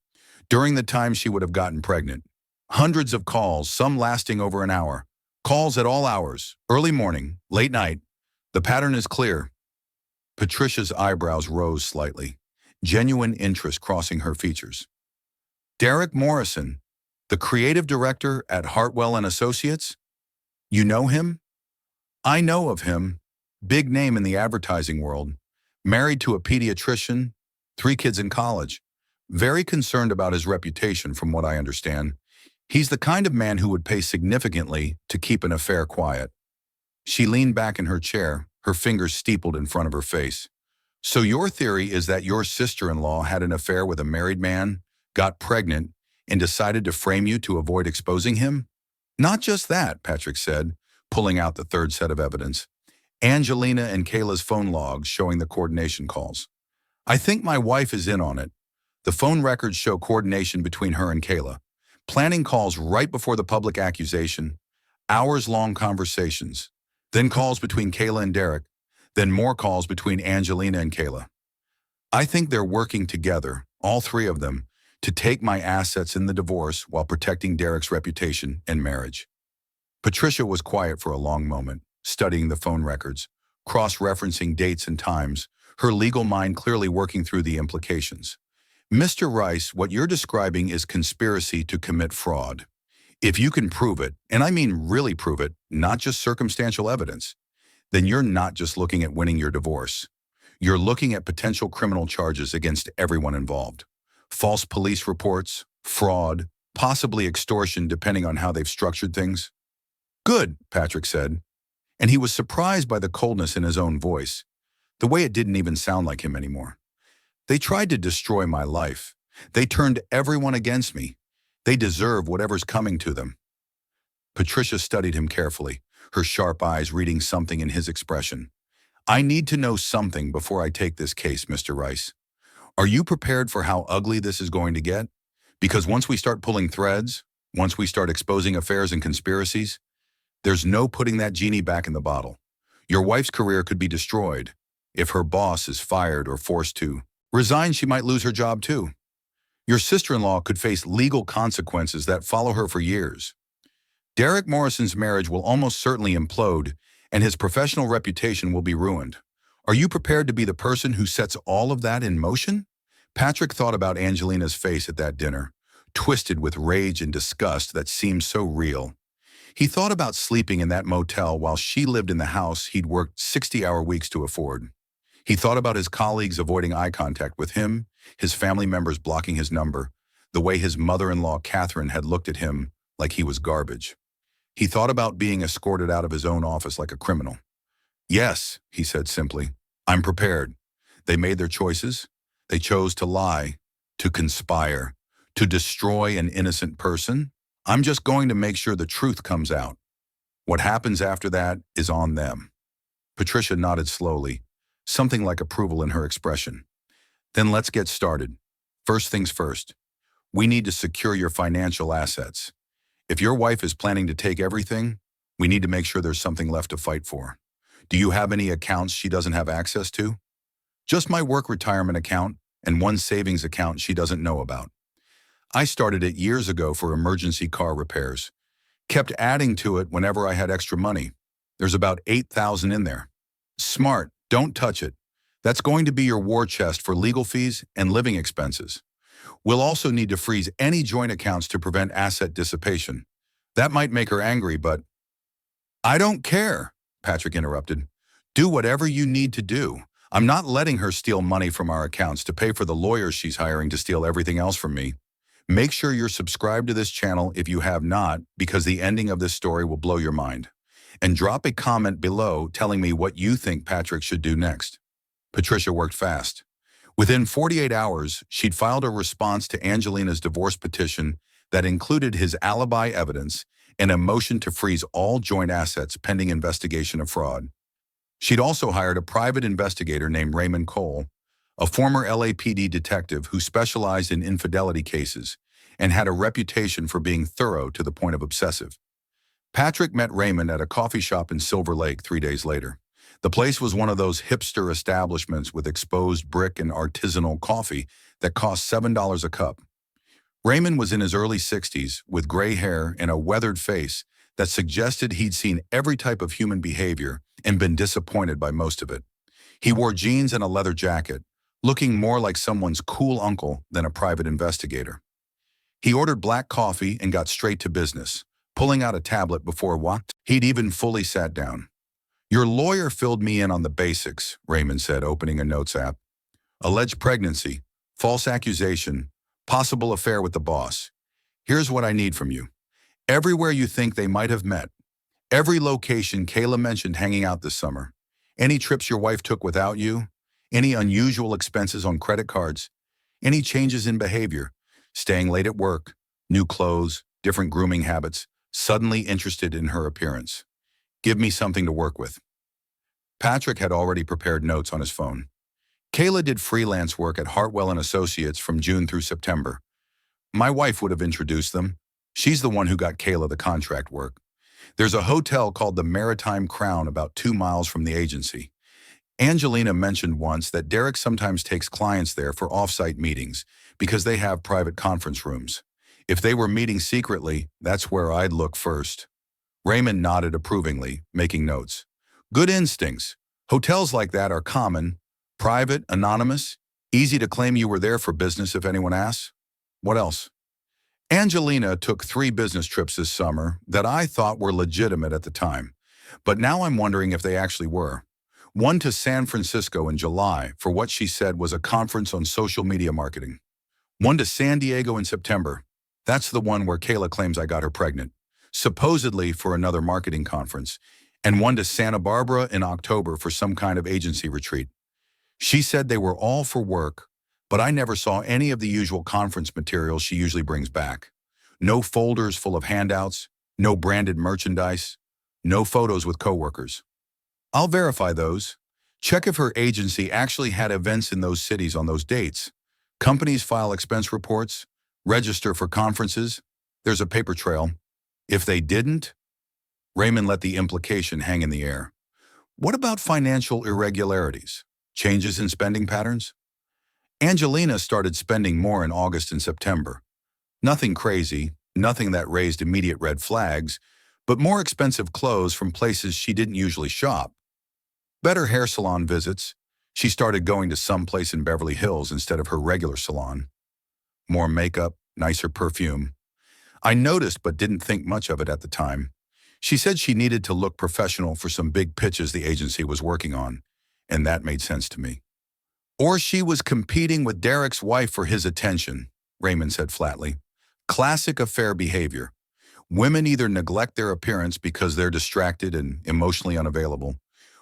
during the time she would have gotten pregnant. Hundreds of calls, some lasting over an hour. Calls at all hours, early morning, late night. The pattern is clear. Patricia's eyebrows rose slightly, genuine interest crossing her features. Derek Morrison, the creative director at Hartwell and Associates? You know him? I know of him. Big name in the advertising world. Married to a pediatrician, 3 kids in college. Very concerned about his reputation from what I understand. He's the kind of man who would pay significantly to keep an affair quiet. She leaned back in her chair, her fingers steepled in front of her face. So your theory is that your sister-in-law had an affair with a married man, got pregnant, and decided to frame you to avoid exposing him? Not just that, Patrick said, pulling out the third set of evidence. Angelina and Kayla's phone logs showing the coordination calls. I think my wife is in on it. The phone records show coordination between her and Kayla. Planning calls right before the public accusation, hours-long conversations, then calls between Kayla and Derek, then more calls between Angelina and Kayla. I think they're working together, all three of them, to take my assets in the divorce while protecting Derek's reputation and marriage. Patricia was quiet for a long moment, studying the phone records, cross-referencing dates and times, her legal mind clearly working through the implications. Mr. Rice, what you're describing is conspiracy to commit fraud. If you can prove it, and I mean really prove it, not just circumstantial evidence, then you're not just looking at winning your divorce. You're looking at potential criminal charges against everyone involved. False police reports, fraud, possibly extortion depending on how they've structured things. Good, Patrick said, and he was surprised by the coldness in his own voice, the way it didn't even sound like him anymore. They tried to destroy my life. They turned everyone against me. They deserve whatever's coming to them. Patricia studied him carefully, her sharp eyes reading something in his expression. I need to know something before I take this case, Mr. Rice. Are you prepared for how ugly this is going to get? Because once we start pulling threads, once we start exposing affairs and conspiracies, there's no putting that genie back in the bottle. Your wife's career could be destroyed. If her boss is fired or forced to resign, she might lose her job too. Your sister-in-law could face legal consequences that follow her for years. Derek Morrison's marriage will almost certainly implode, and his professional reputation will be ruined. Are you prepared to be the person who sets all of that in motion? Patrick thought about Angelina's face at that dinner, twisted with rage and disgust that seemed so real. He thought about sleeping in that motel while she lived in the house he'd worked 60-hour weeks to afford. He thought about his colleagues avoiding eye contact with him, his family members blocking his number, the way his mother-in-law Catherine had looked at him like he was garbage. He thought about being escorted out of his own office like a criminal. Yes, he said simply, I'm prepared. They made their choices. They chose to lie, to conspire, to destroy an innocent person. I'm just going to make sure the truth comes out. What happens after that is on them. Patricia nodded slowly, something like approval in her expression. Then let's get started. First things first. We need to secure your financial assets. If your wife is planning to take everything, we need to make sure there's something left to fight for. Do you have any accounts she doesn't have access to? Just my work retirement account and one savings account she doesn't know about. I started it years ago for emergency car repairs. Kept adding to it whenever I had extra money. There's about $8,000 in there. Smart, don't touch it. That's going to be your war chest for legal fees and living expenses. We'll also need to freeze any joint accounts to prevent asset dissipation. That might make her angry, but I don't care, Patrick interrupted. Do whatever you need to do. I'm not letting her steal money from our accounts to pay for the lawyers she's hiring to steal everything else from me. Make sure you're subscribed to this channel if you have not, because the ending of this story will blow your mind. And drop a comment below telling me what you think Patrick should do next. Patricia worked fast. Within 48 hours, she'd filed a response to Angelina's divorce petition that included his alibi evidence and a motion to freeze all joint assets pending investigation of fraud. She'd also hired a private investigator named Raymond Cole, a former LAPD detective who specialized in infidelity cases and had a reputation for being thorough to the point of obsessive. Patrick met Raymond at a coffee shop in Silver Lake 3 days later. The place was one of those hipster establishments with exposed brick and artisanal coffee that cost $7 a cup. Raymond was in his early 60s with gray hair and a weathered face that suggested he'd seen every type of human behavior and been disappointed by most of it. He wore jeans and a leather jacket, looking more like someone's cool uncle than a private investigator. He ordered black coffee and got straight to business, pulling out a tablet before he'd even fully sat down. Your lawyer filled me in on the basics, Raymond said, opening a notes app. Alleged pregnancy, false accusation, possible affair with the boss. Here's what I need from you. Everywhere you think they might have met. Every location Kayla mentioned hanging out this summer. Any trips your wife took without you? Any unusual expenses on credit cards? Any changes in behavior? Staying late at work, new clothes, different grooming habits, suddenly interested in her appearance. Give me something to work with. Patrick had already prepared notes on his phone. Kayla did freelance work at Hartwell and Associates from June through September. My wife would have introduced them. She's the one who got Kayla the contract work. There's a hotel called the Maritime Crown about 2 miles from the agency. Angelina mentioned once that Derek sometimes takes clients there for off-site meetings because they have private conference rooms. If they were meeting secretly, that's where I'd look first. Raymond nodded approvingly, making notes. Good instincts. Hotels like that are common, private, anonymous, easy to claim you were there for business if anyone asks. What else? Angelina took 3 business trips this summer that I thought were legitimate at the time, but now I'm wondering if they actually were. One to San Francisco in July for what she said was a conference on social media marketing. One to San Diego in September. That's the one where Kayla claims I got her pregnant, supposedly for another marketing conference, and one to Santa Barbara in October for some kind of agency retreat. She said they were all for work, but I never saw any of the usual conference materials she usually brings back. No folders full of handouts, no branded merchandise, no photos with coworkers. I'll verify those. Check if her agency actually had events in those cities on those dates. Companies file expense reports, register for conferences. There's a paper trail. If they didn't, Raymond let the implication hang in the air. What about financial irregularities? Changes in spending patterns? Angelina started spending more in August and September. Nothing crazy, nothing that raised immediate red flags, but more expensive clothes from places she didn't usually shop. Better hair salon visits. She started going to some place in Beverly Hills instead of her regular salon. More makeup, nicer perfume. I noticed but didn't think much of it at the time. She said she needed to look professional for some big pitches the agency was working on, and that made sense to me. Or she was competing with Derek's wife for his attention, Raymond said flatly. Classic affair behavior. Women either neglect their appearance because they're distracted and emotionally unavailable,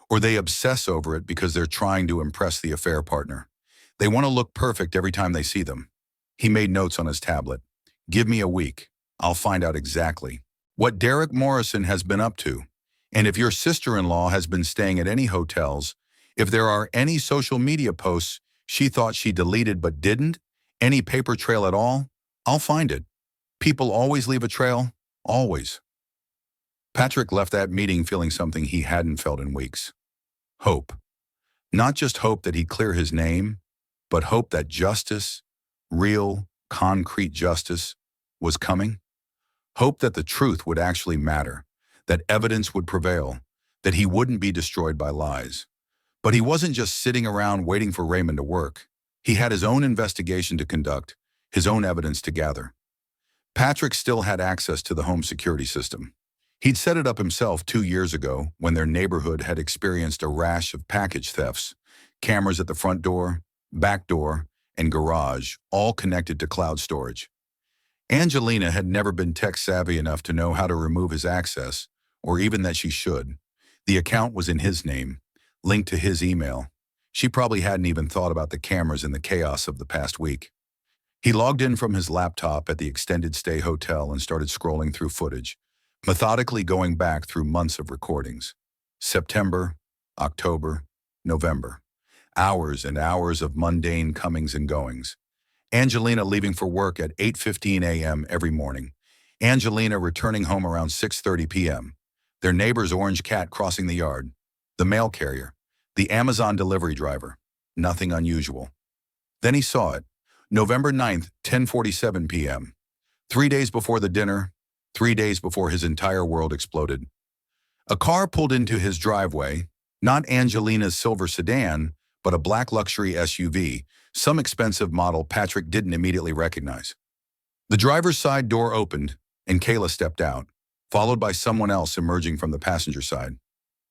or they obsess over it because they're trying to impress the affair partner. They want to look perfect every time they see them. He made notes on his tablet. Give me a week. I'll find out exactly what Derek Morrison has been up to. And if your sister-in-law has been staying at any hotels, if there are any social media posts she thought she deleted but didn't, any paper trail at all, I'll find it. People always leave a trail, always. Patrick left that meeting feeling something he hadn't felt in weeks. Hope. Not just hope that he'd clear his name, but hope that justice, real, concrete justice, was coming. Hope that the truth would actually matter, that evidence would prevail, that he wouldn't be destroyed by lies. But he wasn't just sitting around waiting for Raymond to work. He had his own investigation to conduct, his own evidence to gather. Patrick still had access to the home security system. He'd set it up himself 2 years ago when their neighborhood had experienced a rash of package thefts, cameras at the front door, back door, and garage, all connected to cloud storage. Angelina had never been tech-savvy enough to know how to remove his access, or even that she should. The account was in his name, linked to his email. She probably hadn't even thought about the cameras in the chaos of the past week. He logged in from his laptop at the extended stay hotel and started scrolling through footage, methodically going back through months of recordings. September, October, November. Hours and hours of mundane comings and goings. Angelina leaving for work at 8:15 a.m. every morning. Angelina returning home around 6:30 p.m. Their neighbor's orange cat crossing the yard. The mail carrier. The Amazon delivery driver. Nothing unusual. Then he saw it. November 9th, 10:47 p.m. 3 days before the dinner, 3 days before his entire world exploded. A car pulled into his driveway, not Angelina's silver sedan, but a black luxury SUV, some expensive model Patrick didn't immediately recognize. The driver's side door opened, and Kayla stepped out, followed by someone else emerging from the passenger side.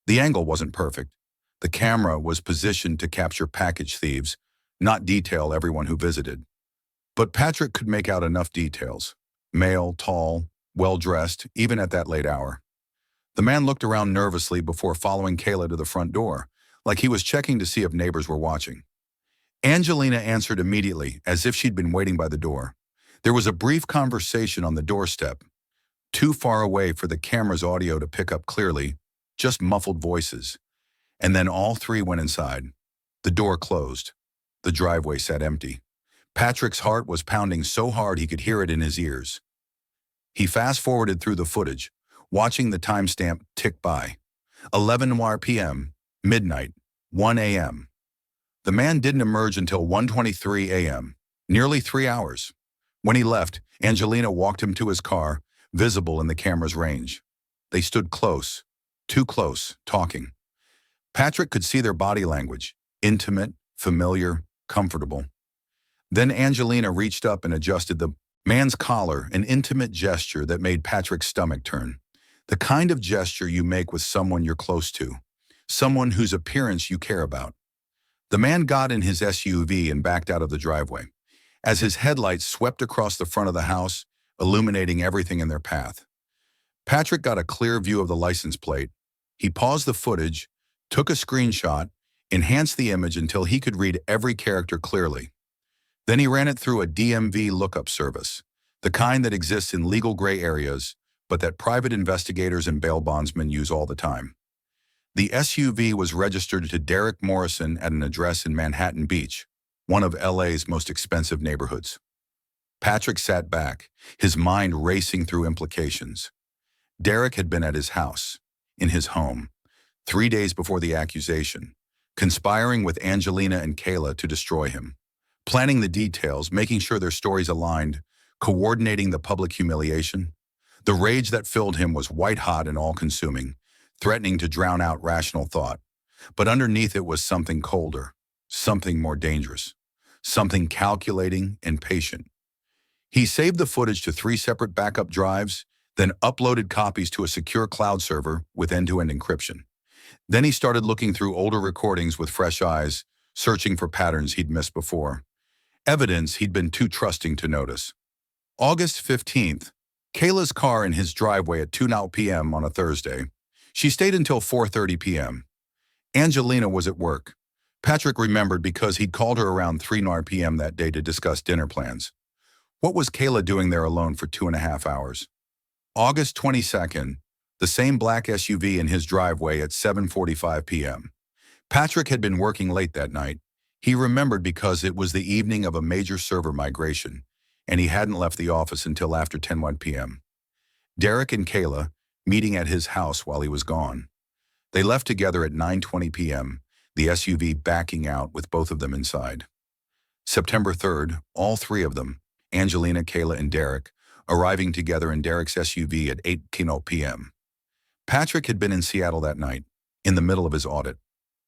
The angle wasn't perfect. The camera was positioned to capture package thieves, not detail everyone who visited. But Patrick could make out enough details. Male, tall, well-dressed, even at that late hour. The man looked around nervously before following Kayla to the front door, like he was checking to see if neighbors were watching. Angelina answered immediately, as if she'd been waiting by the door. There was a brief conversation on the doorstep, too far away for the camera's audio to pick up clearly, just muffled voices. And then all three went inside. The door closed. The driveway sat empty. Patrick's heart was pounding so hard he could hear it in his ears. He fast-forwarded through the footage, watching the timestamp tick by. 11 p.m., midnight, 1 a.m. The man didn't emerge until 1:23 a.m., nearly 3 hours. When he left, Angelina walked him to his car, visible in the camera's range. They stood close, too close, talking. Patrick could see their body language, intimate, familiar, comfortable. Then Angelina reached up and adjusted the man's collar, an intimate gesture that made Patrick's stomach turn. The kind of gesture you make with someone you're close to, someone whose appearance you care about. The man got in his SUV and backed out of the driveway, as his headlights swept across the front of the house, illuminating everything in their path. Patrick got a clear view of the license plate. He paused the footage, took a screenshot, enhanced the image until he could read every character clearly. Then he ran it through a DMV lookup service, the kind that exists in legal gray areas, but that private investigators and bail bondsmen use all the time. The SUV was registered to Derek Morrison at an address in Manhattan Beach, one of LA's most expensive neighborhoods. Patrick sat back, his mind racing through implications. Derek had been at his house, in his home, 3 days before the accusation, conspiring with Angelina and Kayla to destroy him, planning the details, making sure their stories aligned, coordinating the public humiliation. The rage that filled him was white-hot and all-consuming, threatening to drown out rational thought. But underneath it was something colder, something more dangerous, something calculating and patient. He saved the footage to 3 separate backup drives, then uploaded copies to a secure cloud server with end-to-end encryption. Then he started looking through older recordings with fresh eyes, searching for patterns he'd missed before, evidence he'd been too trusting to notice. August 15th, Kayla's car in his driveway at 2 p.m. on a Thursday. She stayed until 4:30 p.m. Angelina was at work. Patrick remembered because he'd called her around 3 p.m. that day to discuss dinner plans. What was Kayla doing there alone for 2.5 hours? August 22nd, the same black SUV in his driveway at 7:45 p.m. Patrick had been working late that night. He remembered because it was the evening of a major server migration, and he hadn't left the office until after 10 p.m. Derek and Kayla, meeting at his house while he was gone. They left together at 9:20 p.m., the SUV backing out with both of them inside. September 3rd, all 3 of them, Angelina, Kayla, and Derek, arriving together in Derek's SUV at 8:00 p.m. Patrick had been in Seattle that night, in the middle of his audit.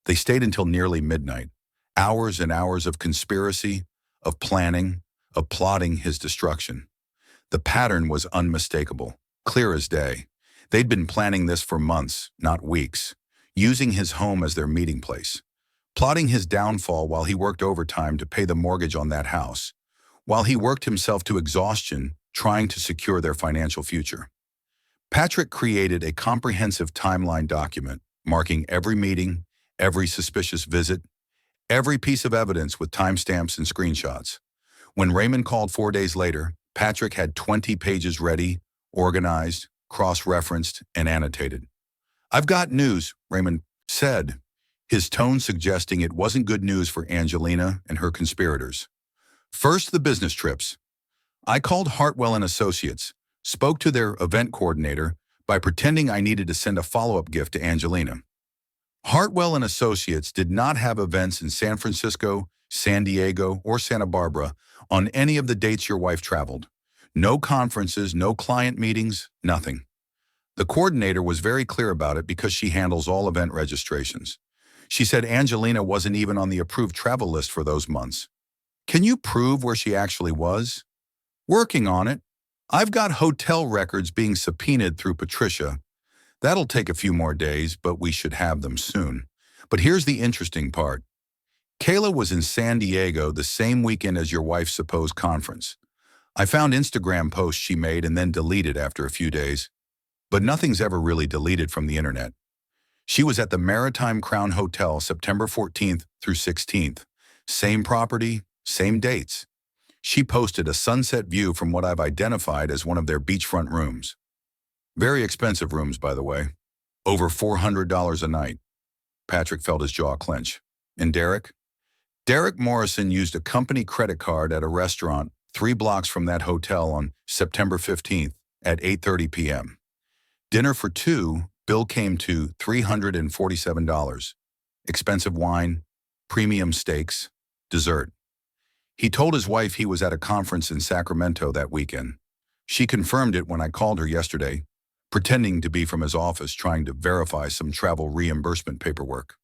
They stayed until nearly midnight, hours and hours of conspiracy, of planning, of plotting his destruction. The pattern was unmistakable, clear as day. They'd been planning this for months, not weeks, using his home as their meeting place, plotting his downfall while he worked overtime to pay the mortgage on that house, while he worked himself to exhaustion trying to secure their financial future. Patrick created a comprehensive timeline document marking every meeting, every suspicious visit, every piece of evidence with timestamps and screenshots. When Raymond called 4 days later, Patrick had 20 pages ready, organized, cross-referenced, and annotated. "I've got news," Raymond said, his tone suggesting it wasn't good news for Angelina and her conspirators. "First, the business trips. I called Hartwell and Associates, spoke to their event coordinator by pretending I needed to send a follow-up gift to Angelina. Hartwell and Associates did not have events in San Francisco, San Diego, or Santa Barbara on any of the dates your wife traveled. No conferences, no client meetings, nothing. The coordinator was very clear about it because she handles all event registrations. She said Angelina wasn't even on the approved travel list for those months. Can you prove where she actually was? Working on it. I've got hotel records being subpoenaed through Patricia. That'll take a few more days, but we should have them soon. But here's the interesting part. Kayla was in San Diego the same weekend as your wife's supposed conference. I found Instagram posts she made and then deleted after a few days. But nothing's ever really deleted from the internet. She was at the Maritime Crown Hotel September 14th through 16th. Same property, same dates. She posted a sunset view from what I've identified as one of their beachfront rooms. Very expensive rooms, by the way. Over $400 a night. Patrick felt his jaw clench. And Derek? Derek Morrison used a company credit card at a restaurant 3 blocks from that hotel on September 15th at 8:30 p.m. Dinner for two, bill came to $347. Expensive wine, premium steaks, dessert. He told his wife he was at a conference in Sacramento that weekend. She confirmed it when I called her yesterday, pretending to be from his office trying to verify some travel reimbursement paperwork.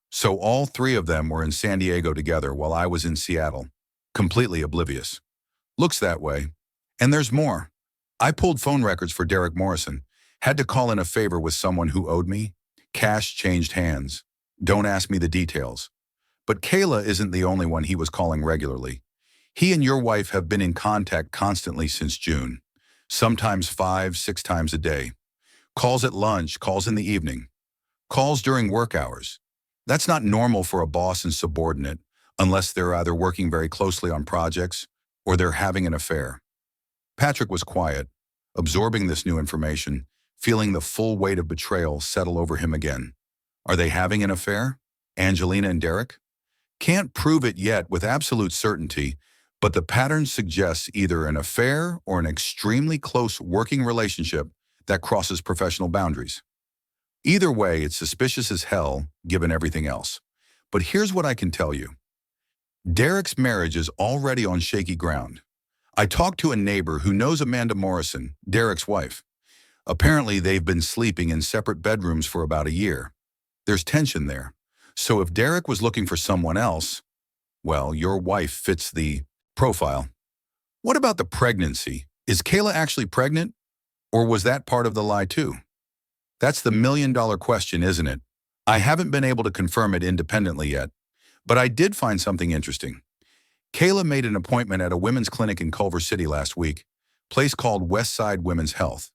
So all 3 of them were in San Diego together while I was in Seattle, completely oblivious. Looks that way. And there's more. I pulled phone records for Derek Morrison, had to call in a favor with someone who owed me. Cash changed hands. Don't ask me the details. But Kayla isn't the only one he was calling regularly. He and your wife have been in contact constantly since June, sometimes 5, 6 times a day. Calls at lunch, calls in the evening, calls during work hours. That's not normal for a boss and subordinate unless they're either working very closely on projects or they're having an affair. Patrick was quiet, absorbing this new information, feeling the full weight of betrayal settle over him again. Are they having an affair? Angelina and Derek? Can't prove it yet with absolute certainty, but the pattern suggests either an affair or an extremely close working relationship that crosses professional boundaries. Either way, it's suspicious as hell, given everything else. But here's what I can tell you. Derek's marriage is already on shaky ground. I talked to a neighbor who knows Amanda Morrison, Derek's wife. Apparently, they've been sleeping in separate bedrooms for about a year. There's tension there. So if Derek was looking for someone else, well, your wife fits the profile. What about the pregnancy? Is Kayla actually pregnant? Or was that part of the lie too? That's the million-dollar question, isn't it? I haven't been able to confirm it independently yet, but I did find something interesting. Kayla made an appointment at a women's clinic in Culver City last week, place called Westside Women's Health.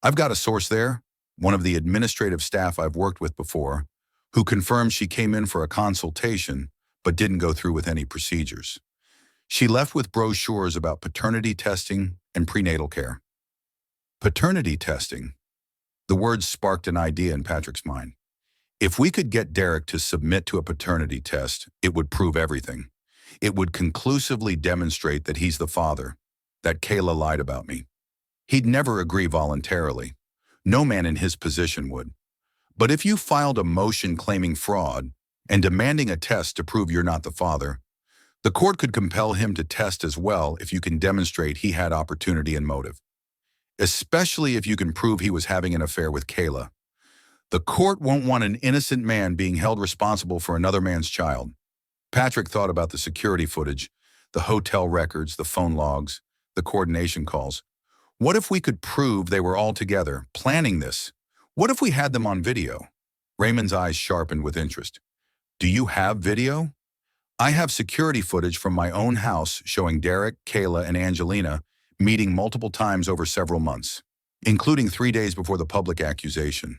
I've got a source there, one of the administrative staff I've worked with before, who confirmed she came in for a consultation but didn't go through with any procedures. She left with brochures about paternity testing and prenatal care. Paternity testing. The words sparked an idea in Patrick's mind. If we could get Derek to submit to a paternity test, it would prove everything. It would conclusively demonstrate that he's the father, that Kayla lied about me. He'd never agree voluntarily. No man in his position would. But if you filed a motion claiming fraud and demanding a test to prove you're not the father, the court could compel him to test as well if you can demonstrate he had opportunity and motive. Especially if you can prove he was having an affair with Kayla. The court won't want an innocent man being held responsible for another man's child. Patrick thought about the security footage, the hotel records, the phone logs, the coordination calls. What if we could prove they were all together, planning this? What if we had them on video? Raymond's eyes sharpened with interest. Do you have video? I have security footage from my own house showing Derek, Kayla, and Angelina meeting multiple times over several months, including 3 days before the public accusation.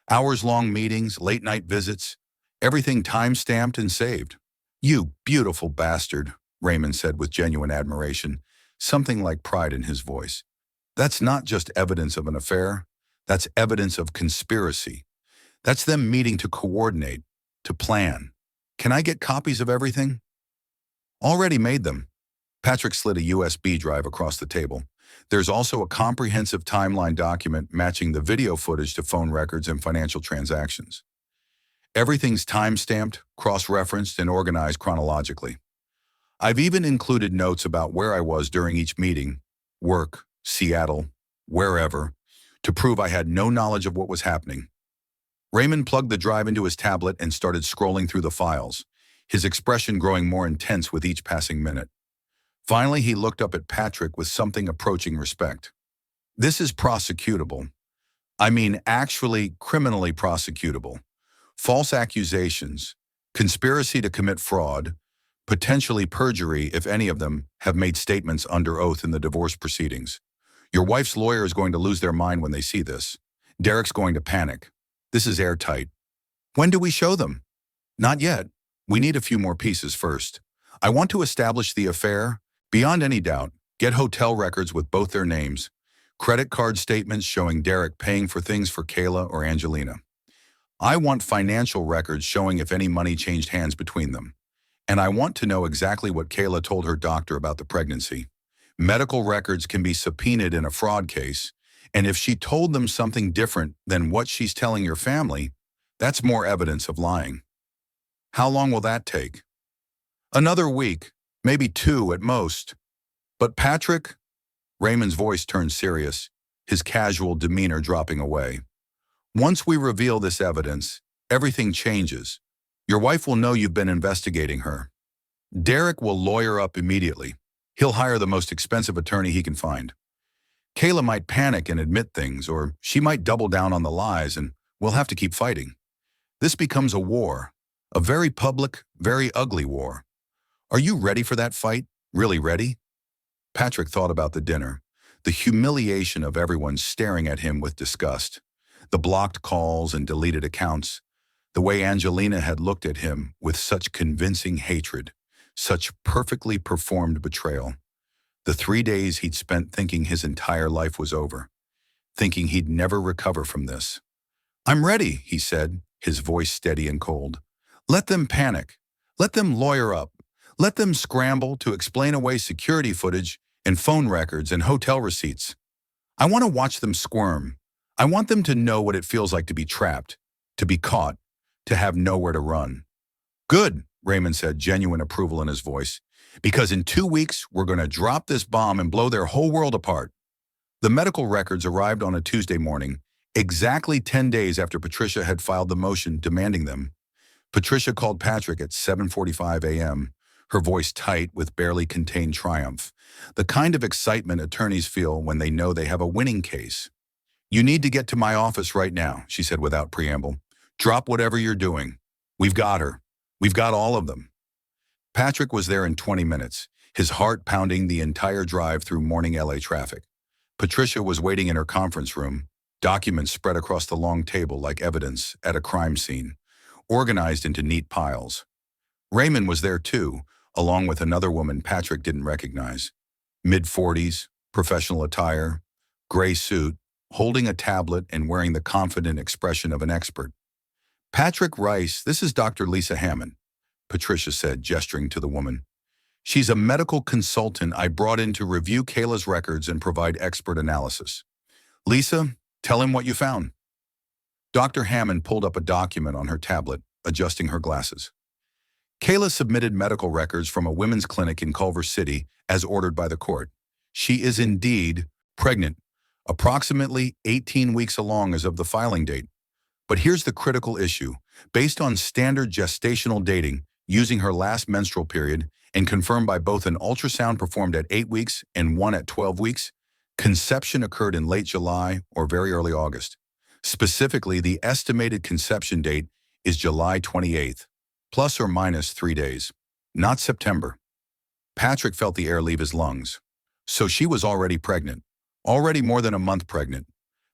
Hours-long meetings, late-night visits, everything time-stamped and saved. You beautiful bastard, Raymond said with genuine admiration, something like pride in his voice. That's not just evidence of an affair. That's evidence of conspiracy. That's them meeting to coordinate, to plan. Can I get copies of everything? Already made them. Patrick slid a USB drive across the table. There's also a comprehensive timeline document matching the video footage to phone records and financial transactions. Everything's time-stamped, cross-referenced, and organized chronologically. I've even included notes about where I was during each meeting, work, Seattle, wherever, to prove I had no knowledge of what was happening. Raymond plugged the drive into his tablet and started scrolling through the files, his expression growing more intense with each passing minute. Finally, he looked up at Patrick with something approaching respect. This is prosecutable. I mean, actually criminally prosecutable. False accusations, conspiracy to commit fraud, potentially perjury if any of them have made statements under oath in the divorce proceedings. Your wife's lawyer is going to lose their mind when they see this. Derek's going to panic. This is airtight. When do we show them? Not yet. We need a few more pieces first. I want to establish the affair, beyond any doubt, get hotel records with both their names, credit card statements showing Derek paying for things for Kayla or Angelina. I want financial records showing if any money changed hands between them. And I want to know exactly what Kayla told her doctor about the pregnancy. Medical records can be subpoenaed in a fraud case, and if she told them something different than what she's telling your family, that's more evidence of lying. How long will that take? Another week, maybe 2 at most. But Patrick? Raymond's voice turned serious, his casual demeanor dropping away. Once we reveal this evidence, everything changes. Your wife will know you've been investigating her. Derek will lawyer up immediately. He'll hire the most expensive attorney he can find. Kayla might panic and admit things, or she might double down on the lies, and we'll have to keep fighting. This becomes a war, a very public, very ugly war. Are you ready for that fight? Really ready? Patrick thought about the dinner, the humiliation of everyone staring at him with disgust, the blocked calls and deleted accounts, the way Angelina had looked at him with such convincing hatred, such perfectly performed betrayal. The 3 days he'd spent thinking his entire life was over, thinking he'd never recover from this. I'm ready, he said, his voice steady and cold. Let them panic. Let them lawyer up. Let them scramble to explain away security footage and phone records and hotel receipts. I want to watch them squirm. I want them to know what it feels like to be trapped, to be caught, to have nowhere to run. Good, Raymond said, genuine approval in his voice, because in 2 weeks, we're going to drop this bomb and blow their whole world apart. The medical records arrived on a Tuesday morning, exactly 10 days after Patricia had filed the motion demanding them. Patricia called Patrick at 7:45 a.m., her voice tight with barely contained triumph, the kind of excitement attorneys feel when they know they have a winning case. You need to get to my office right now, she said without preamble. Drop whatever you're doing. We've got her. We've got all of them. Patrick was there in 20 minutes, his heart pounding the entire drive through morning LA traffic. Patricia was waiting in her conference room, documents spread across the long table like evidence at a crime scene, organized into neat piles. Raymond was there too, along with another woman Patrick didn't recognize. Mid-40s, professional attire, gray suit, holding a tablet and wearing the confident expression of an expert. Patrick Rice, this is Dr. Lisa Hammond, Patricia said, gesturing to the woman. She's a medical consultant I brought in to review Kayla's records and provide expert analysis. Lisa, tell him what you found. Dr. Hammond pulled up a document on her tablet, adjusting her glasses. Kayla submitted medical records from a women's clinic in Culver City as ordered by the court. She is indeed pregnant, approximately 18 weeks along as of the filing date. But here's the critical issue. Based on standard gestational dating, using her last menstrual period, and confirmed by both an ultrasound performed at 8 weeks and one at 12 weeks, conception occurred in late July or very early August. Specifically, the estimated conception date is July 28th, plus or minus 3 days, not September. Patrick felt the air leave his lungs. So she was already pregnant, already more than a month pregnant,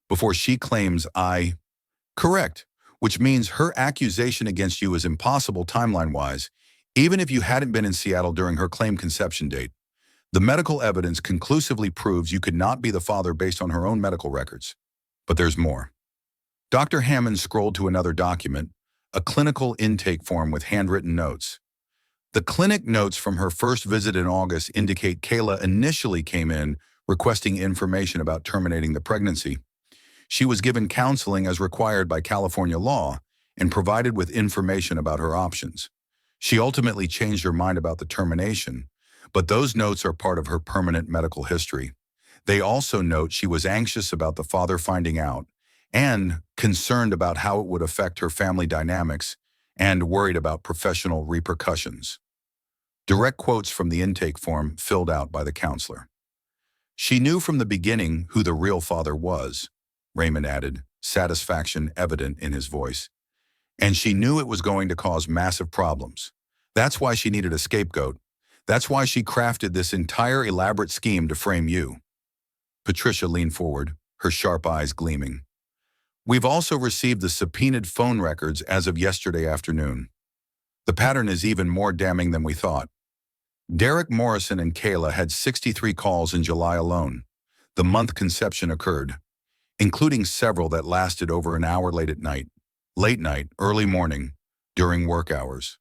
before she claims Correct, which means her accusation against you is impossible timeline-wise, even if you hadn't been in Seattle during her claimed conception date. The medical evidence conclusively proves you could not be the father based on her own medical records. But there's more. Dr. Hammond scrolled to another document, a clinical intake form with handwritten notes. The clinic notes from her first visit in August indicate Kayla initially came in requesting information about terminating the pregnancy. She was given counseling as required by California law and provided with information about her options. She ultimately changed her mind about the termination, but those notes are part of her permanent medical history. They also note she was anxious about the father finding out and concerned about how it would affect her family dynamics and worried about professional repercussions. Direct quotes from the intake form filled out by the counselor. She knew from the beginning who the real father was, Raymond added, satisfaction evident in his voice. And she knew it was going to cause massive problems. That's why she needed a scapegoat. That's why she crafted this entire elaborate scheme to frame you. Patricia leaned forward, her sharp eyes gleaming. We've also received the subpoenaed phone records as of yesterday afternoon. The pattern is even more damning than we thought. Derek Morrison and Kayla had 63 calls in July alone, the month conception occurred, including several that lasted over an hour late night, early morning, during work hours.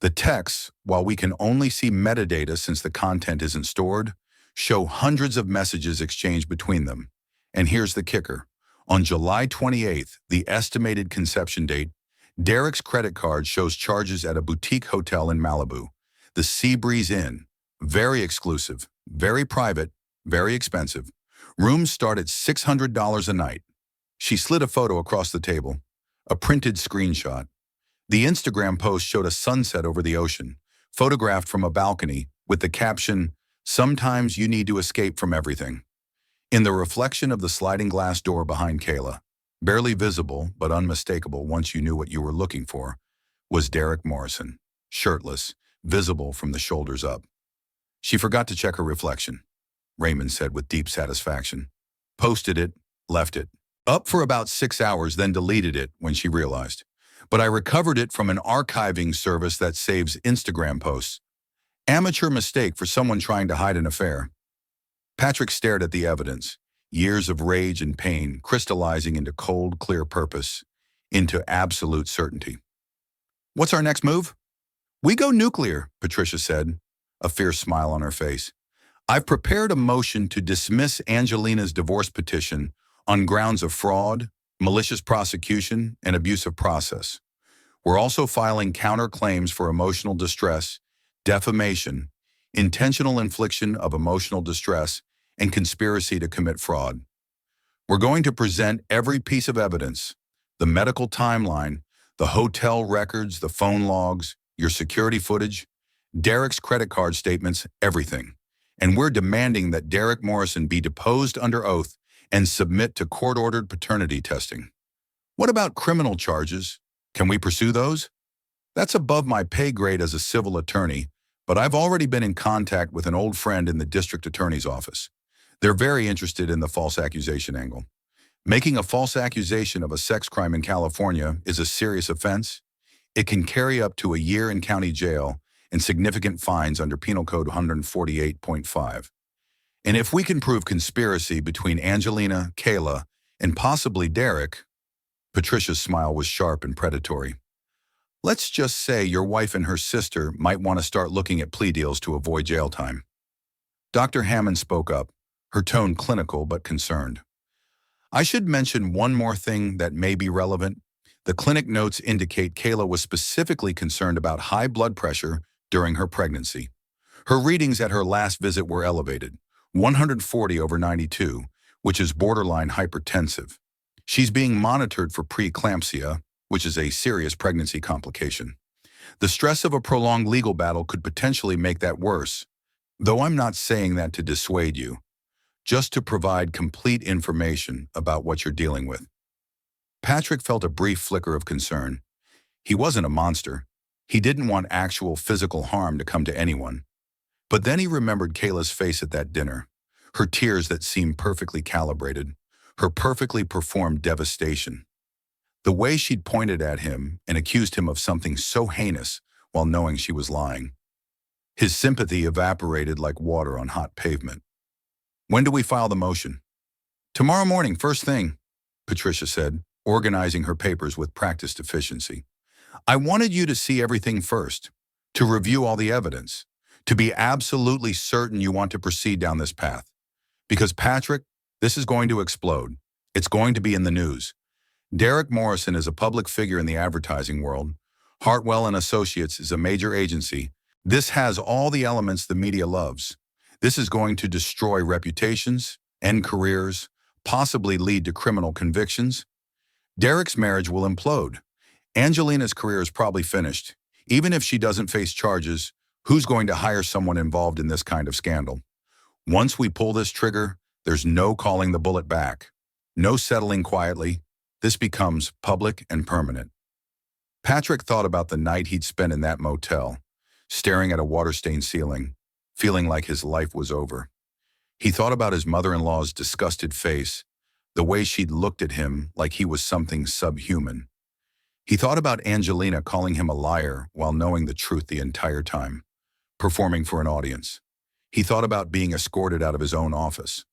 The texts, while we can only see metadata since the content isn't stored, show hundreds of messages exchanged between them. And here's the kicker. On July 28th, the estimated conception date, Derek's credit card shows charges at a boutique hotel in Malibu, the Seabreeze Inn. Very exclusive, very private, very expensive. Rooms start at $600 a night. She slid a photo across the table, a printed screenshot. The Instagram post showed a sunset over the ocean, photographed from a balcony, with the caption, "Sometimes you need to escape from everything." In the reflection of the sliding glass door behind Kayla, barely visible but unmistakable once you knew what you were looking for, was Derek Morrison, shirtless, visible from the shoulders up. She forgot to check her reflection, Raymond said with deep satisfaction. Posted it, left it. Up for about 6 hours, then deleted it when she realized. But I recovered it from an archiving service that saves Instagram posts. Amateur mistake for someone trying to hide an affair. Patrick stared at the evidence, years of rage and pain crystallizing into cold, clear purpose, into absolute certainty. What's our next move? We go nuclear, Patricia said, a fierce smile on her face. I've prepared a motion to dismiss Angelina's divorce petition on grounds of fraud, malicious prosecution, and abuse of process. We're also filing counterclaims for emotional distress, defamation, intentional infliction of emotional distress, and conspiracy to commit fraud. We're going to present every piece of evidence, the medical timeline, the hotel records, the phone logs, your security footage, Derek's credit card statements, everything. And we're demanding that Derek Morrison be deposed under oath and submit to court-ordered paternity testing. What about criminal charges? Can we pursue those? That's above my pay grade as a civil attorney, but I've already been in contact with an old friend in the district attorney's office. They're very interested in the false accusation angle. Making a false accusation of a sex crime in California is a serious offense. It can carry up to a year in county jail and significant fines under Penal Code 148.5. And if we can prove conspiracy between Angelina, Kayla, and possibly Derek, Patricia's smile was sharp and predatory. Let's just say your wife and her sister might want to start looking at plea deals to avoid jail time. Dr. Hammond spoke up, her tone clinical but concerned. I should mention one more thing that may be relevant. The clinic notes indicate Kayla was specifically concerned about high blood pressure during her pregnancy. Her readings at her last visit were elevated, 140/92, which is borderline hypertensive. She's being monitored for preeclampsia, which is a serious pregnancy complication. The stress of a prolonged legal battle could potentially make that worse, though I'm not saying that to dissuade you, just to provide complete information about what you're dealing with. Patrick felt a brief flicker of concern. He wasn't a monster. He didn't want actual physical harm to come to anyone. But then he remembered Kayla's face at that dinner, her tears that seemed perfectly calibrated, her perfectly performed devastation. The way she'd pointed at him and accused him of something so heinous while knowing she was lying. His sympathy evaporated like water on hot pavement. When do we file the motion? Tomorrow morning, first thing, Patricia said, organizing her papers with practiced efficiency. I wanted you to see everything first, to review all the evidence, to be absolutely certain you want to proceed down this path. Because Patrick, this is going to explode. It's going to be in the news. Derek Morrison is a public figure in the advertising world. Hartwell and Associates is a major agency. This has all the elements the media loves. This is going to destroy reputations, end careers, possibly lead to criminal convictions. Derek's marriage will implode. Angelina's career is probably finished. Even if she doesn't face charges, who's going to hire someone involved in this kind of scandal? Once we pull this trigger, there's no calling the bullet back. No settling quietly. This becomes public and permanent. Patrick thought about the night he'd spent in that motel, staring at a water-stained ceiling, feeling like his life was over. He thought about his mother-in-law's disgusted face, the way she'd looked at him like he was something subhuman. He thought about Angelina calling him a liar while knowing the truth the entire time, performing for an audience. He thought about being escorted out of his own office,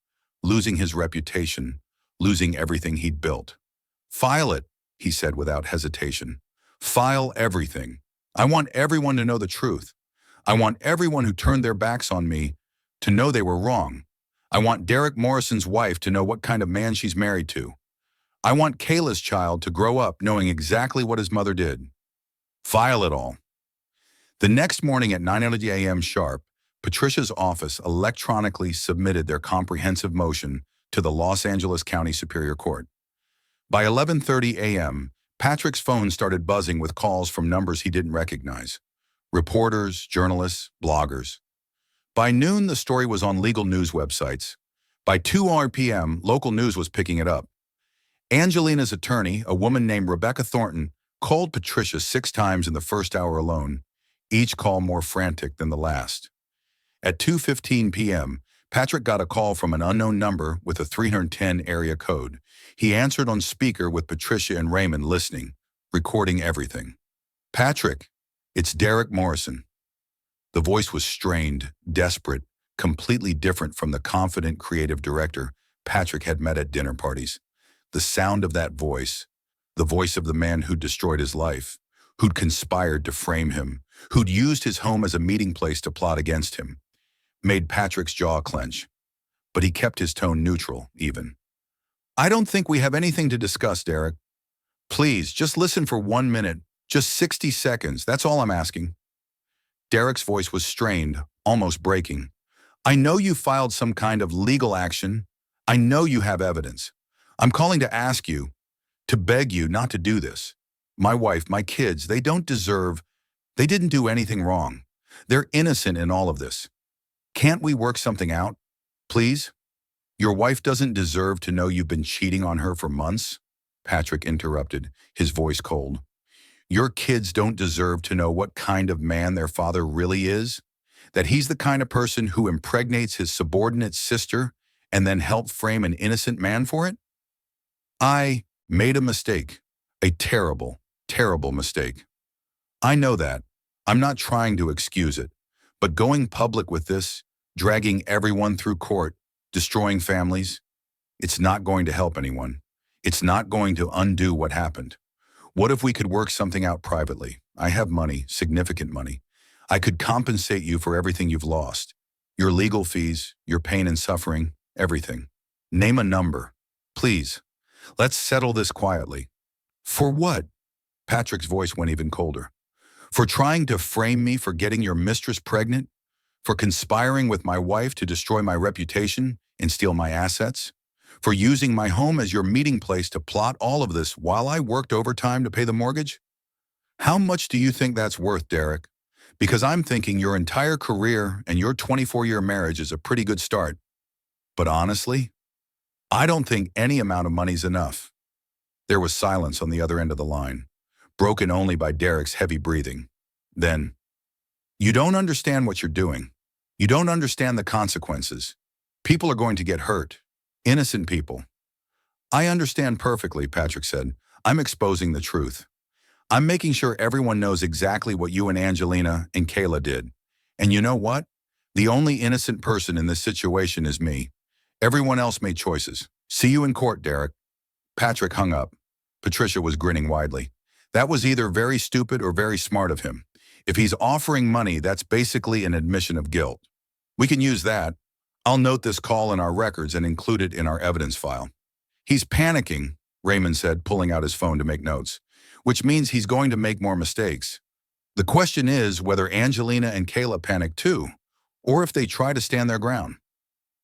losing his reputation, losing everything he'd built. "File it," he said without hesitation. "File everything. I want everyone to know the truth. I want everyone who turned their backs on me to know they were wrong. I want Derek Morrison's wife to know what kind of man she's married to. I want Kayla's child to grow up knowing exactly what his mother did. File it all." The next morning at 9:00 a.m. sharp, Patricia's office electronically submitted their comprehensive motion to the Los Angeles County Superior Court. By 11:30 a.m., Patrick's phone started buzzing with calls from numbers he didn't recognize. Reporters, journalists, bloggers. By noon, the story was on legal news websites. By 2 p.m., local news was picking it up. Angelina's attorney, a woman named Rebecca Thornton, called Patricia 6 times in the first hour alone, each call more frantic than the last. At 2:15 p.m., Patrick got a call from an unknown number with a 310 area code. He answered on speaker with Patricia and Raymond listening, recording everything. "Patrick, it's Derek Morrison." The voice was strained, desperate, completely different from the confident creative director Patrick had met at dinner parties. The sound of that voice, the voice of the man who'd destroyed his life, who'd conspired to frame him, who'd used his home as a meeting place to plot against him, made Patrick's jaw clench. But he kept his tone neutral, even. "I don't think we have anything to discuss, Derek. Please, just listen for 1 minute, just 60 seconds, that's all I'm asking." Derek's voice was strained, almost breaking. "I know you filed some kind of legal action. I know you have evidence. I'm calling to ask you, to beg you not to do this. My wife, my kids, they didn't do anything wrong. They're innocent in all of this. Can't we work something out? Please? Your wife doesn't deserve to know you've been cheating on her for months," Patrick interrupted, his voice cold. "Your kids don't deserve to know what kind of man their father really is, that he's the kind of person who impregnates his subordinate's sister and then help frame an innocent man for it? I made a mistake, a terrible, terrible mistake. I know that. I'm not trying to excuse it. But going public with this, dragging everyone through court, destroying families, it's not going to help anyone. It's not going to undo what happened. What if we could work something out privately? I have money, significant money. I could compensate you for everything you've lost. Your legal fees, your pain and suffering, everything. Name a number. Please, let's settle this quietly." "For what?" Patrick's voice went even colder. "For trying to frame me for getting your mistress pregnant? For conspiring with my wife to destroy my reputation and steal my assets? For using my home as your meeting place to plot all of this while I worked overtime to pay the mortgage? How much do you think that's worth, Derek? Because I'm thinking your entire career and your 24-year marriage is a pretty good start. But honestly, I don't think any amount of money's enough." There was silence on the other end of the line, broken only by Derek's heavy breathing. Then, "You don't understand what you're doing. You don't understand the consequences. People are going to get hurt. Innocent people." "I understand perfectly," Patrick said. "I'm exposing the truth. I'm making sure everyone knows exactly what you and Angelina and Kayla did. And you know what? The only innocent person in this situation is me. Everyone else made choices. See you in court, Derek." Patrick hung up. Patricia was grinning widely. That was either very stupid or very smart of him. If he's offering money, that's basically an admission of guilt. We can use that. I'll note this call in our records and include it in our evidence file. "He's panicking," Raymond said, pulling out his phone to make notes, "which means he's going to make more mistakes. The question is whether Angelina and Kayla panic too, or if they try to stand their ground."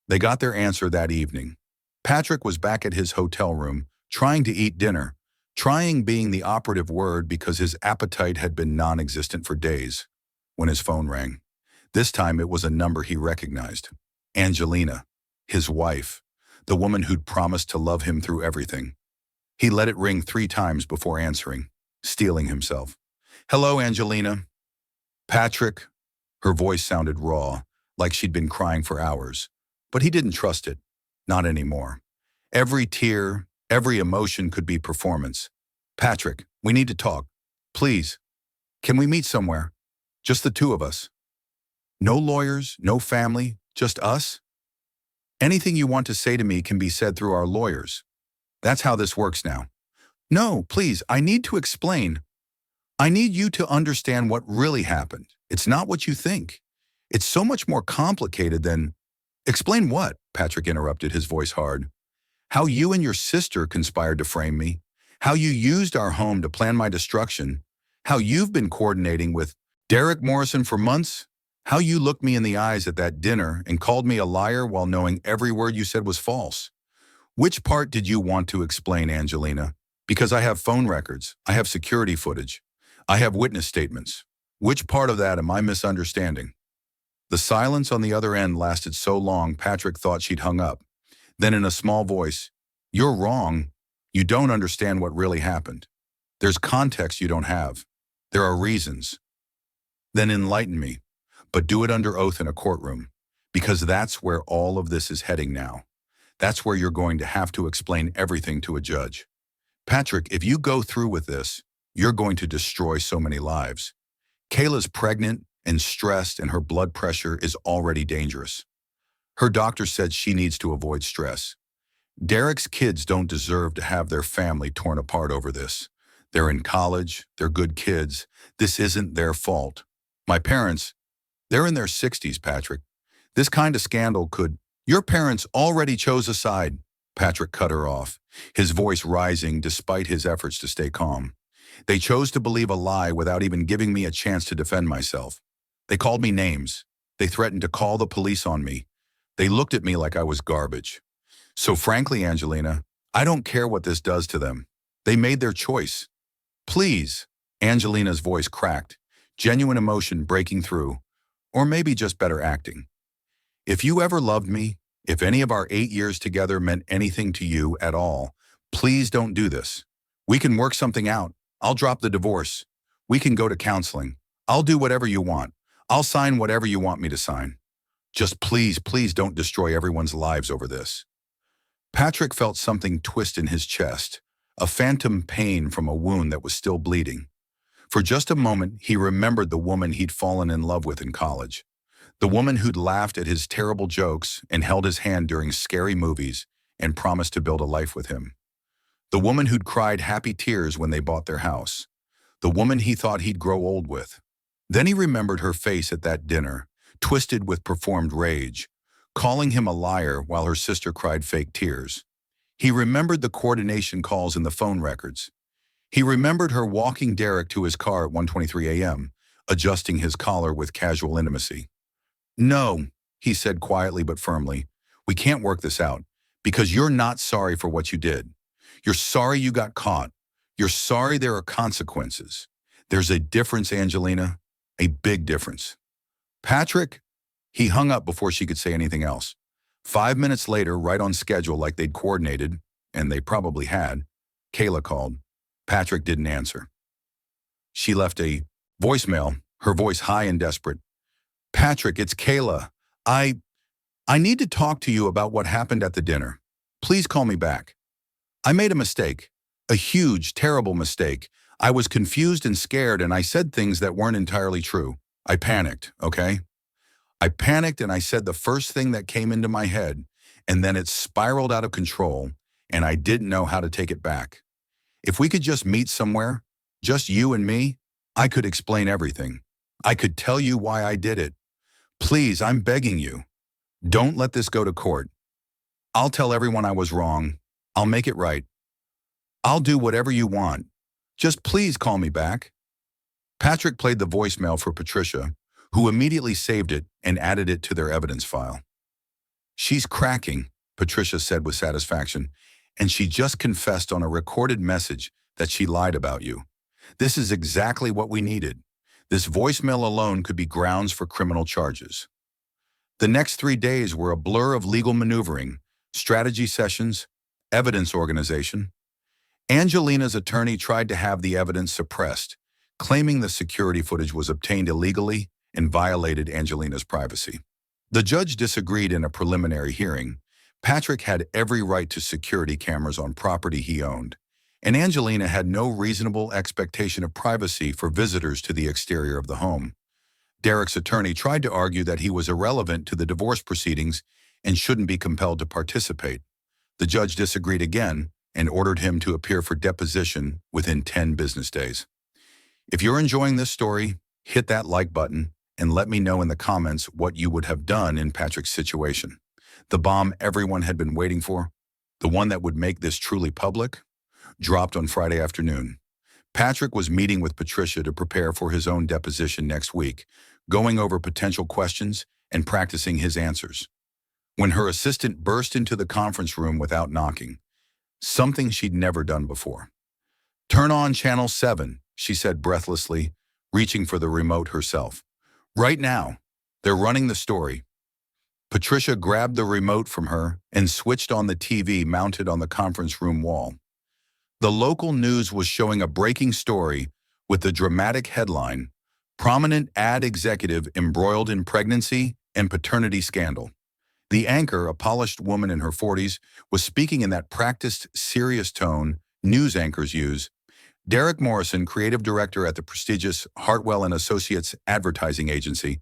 They got their answer that evening. Patrick was back at his hotel room, trying to eat dinner, trying being the operative word because his appetite had been non-existent for days, when his phone rang. This time it was a number he recognized. Angelina, his wife, the woman who'd promised to love him through everything. He let it ring 3 times before answering, steeling himself. "Hello, Angelina." "Patrick, Her voice sounded raw, like she'd been crying for hours. But he didn't trust it. Not anymore. Every tear, every emotion could be performance. Patrick, we need to talk. Please. Can we meet somewhere? Just the two of us. No lawyers, no family, just us? Anything you want to say to me can be said through our lawyers. That's how this works now. No, please, I need to explain. I need you to understand what really happened. It's not what you think. It's so much more complicated than... Explain what? Patrick interrupted, his voice hard. How you and your sister conspired to frame me. How you used our home to plan my destruction. How you've been coordinating with Derek Morrison for months. How you looked me in the eyes at that dinner and called me a liar while knowing every word you said was false. Which part did you want to explain, Angelina? Because I have phone records, I have security footage, I have witness statements. Which part of that am I misunderstanding? The silence on the other end lasted so long Patrick thought she'd hung up. Then in a small voice, "You're wrong. You don't understand what really happened. There's context you don't have. There are reasons." Then enlighten me, but do it under oath in a courtroom, because that's where all of this is heading now. That's where you're going to have to explain everything to a judge. Patrick, if you go through with this, you're going to destroy so many lives. Kayla's pregnant and stressed, and her blood pressure is already dangerous. Her doctor said she needs to avoid stress. Derek's kids don't deserve to have their family torn apart over this. They're in college, they're good kids. This isn't their fault. My parents, they're in their 60s, Patrick. This kind of scandal could... Your parents already chose a side. Patrick cut her off, his voice rising despite his efforts to stay calm. They chose to believe a lie without even giving me a chance to defend myself. They called me names. They threatened to call the police on me. They looked at me like I was garbage. So frankly, Angelina, I don't care what this does to them. They made their choice. Please. Angelina's voice cracked, genuine emotion breaking through, or maybe just better acting. If you ever loved me, if any of our 8 years together meant anything to you at all, please don't do this. We can work something out. I'll drop the divorce. We can go to counseling. I'll do whatever you want. I'll sign whatever you want me to sign. Just please, please don't destroy everyone's lives over this. Patrick felt something twist in his chest, a phantom pain from a wound that was still bleeding. For just a moment, he remembered the woman he'd fallen in love with in college. The woman who'd laughed at his terrible jokes and held his hand during scary movies and promised to build a life with him. The woman who'd cried happy tears when they bought their house. The woman he thought he'd grow old with. Then he remembered her face at that dinner, twisted with performed rage, calling him a liar while her sister cried fake tears. He remembered the coordination calls in the phone records. He remembered her walking Derek to his car at 1:23 a.m., adjusting his collar with casual intimacy. "No," he said quietly but firmly, "we can't work this out, because you're not sorry for what you did. You're sorry you got caught. You're sorry there are consequences. There's a difference, Angelina, a big difference." Patrick? He hung up before she could say anything else. 5 minutes later, right on schedule like they'd coordinated, and they probably had, Kayla called. Patrick didn't answer. She left a voicemail, her voice high and desperate. "Patrick, it's Kayla. I need to talk to you about what happened at the dinner. Please call me back. I made a mistake. A huge, terrible mistake. I was confused and scared, and I said things that weren't entirely true. I panicked, okay? I panicked and I said the first thing that came into my head, and then it spiraled out of control, and I didn't know how to take it back. If we could just meet somewhere, just you and me, I could explain everything. I could tell you why I did it. Please, I'm begging you. Don't let this go to court. I'll tell everyone I was wrong. I'll make it right. I'll do whatever you want. Just please call me back." Patrick played the voicemail for Patricia, who immediately saved it and added it to their evidence file. "She's cracking," Patricia said with satisfaction, "and she just confessed on a recorded message that she lied about you. This is exactly what we needed. This voicemail alone could be grounds for criminal charges." The next 3 days were a blur of legal maneuvering, strategy sessions, evidence organization. Angelina's attorney tried to have the evidence suppressed, claiming the security footage was obtained illegally and violated Angelina's privacy. The judge disagreed in a preliminary hearing. Patrick had every right to security cameras on property he owned, and Angelina had no reasonable expectation of privacy for visitors to the exterior of the home. Derek's attorney tried to argue that he was irrelevant to the divorce proceedings and shouldn't be compelled to participate. The judge disagreed again and ordered him to appear for deposition within 10 business days. If you're enjoying this story, hit that like button and let me know in the comments what you would have done in Patrick's situation. The bomb everyone had been waiting for, the one that would make this truly public, dropped on Friday afternoon. Patrick was meeting with Patricia to prepare for his own deposition next week, going over potential questions and practicing his answers, when her assistant burst into the conference room without knocking, something she'd never done before. "Turn on Channel 7, she said breathlessly, reaching for the remote herself. "Right now. They're running the story." Patricia grabbed the remote from her and switched on the TV mounted on the conference room wall. The local news was showing a breaking story with the dramatic headline, "Prominent ad executive embroiled in pregnancy and paternity scandal." The anchor, a polished woman in her 40s, was speaking in that practiced, serious tone news anchors use. Derek Morrison, creative director at the prestigious Hartwell & Associates advertising agency,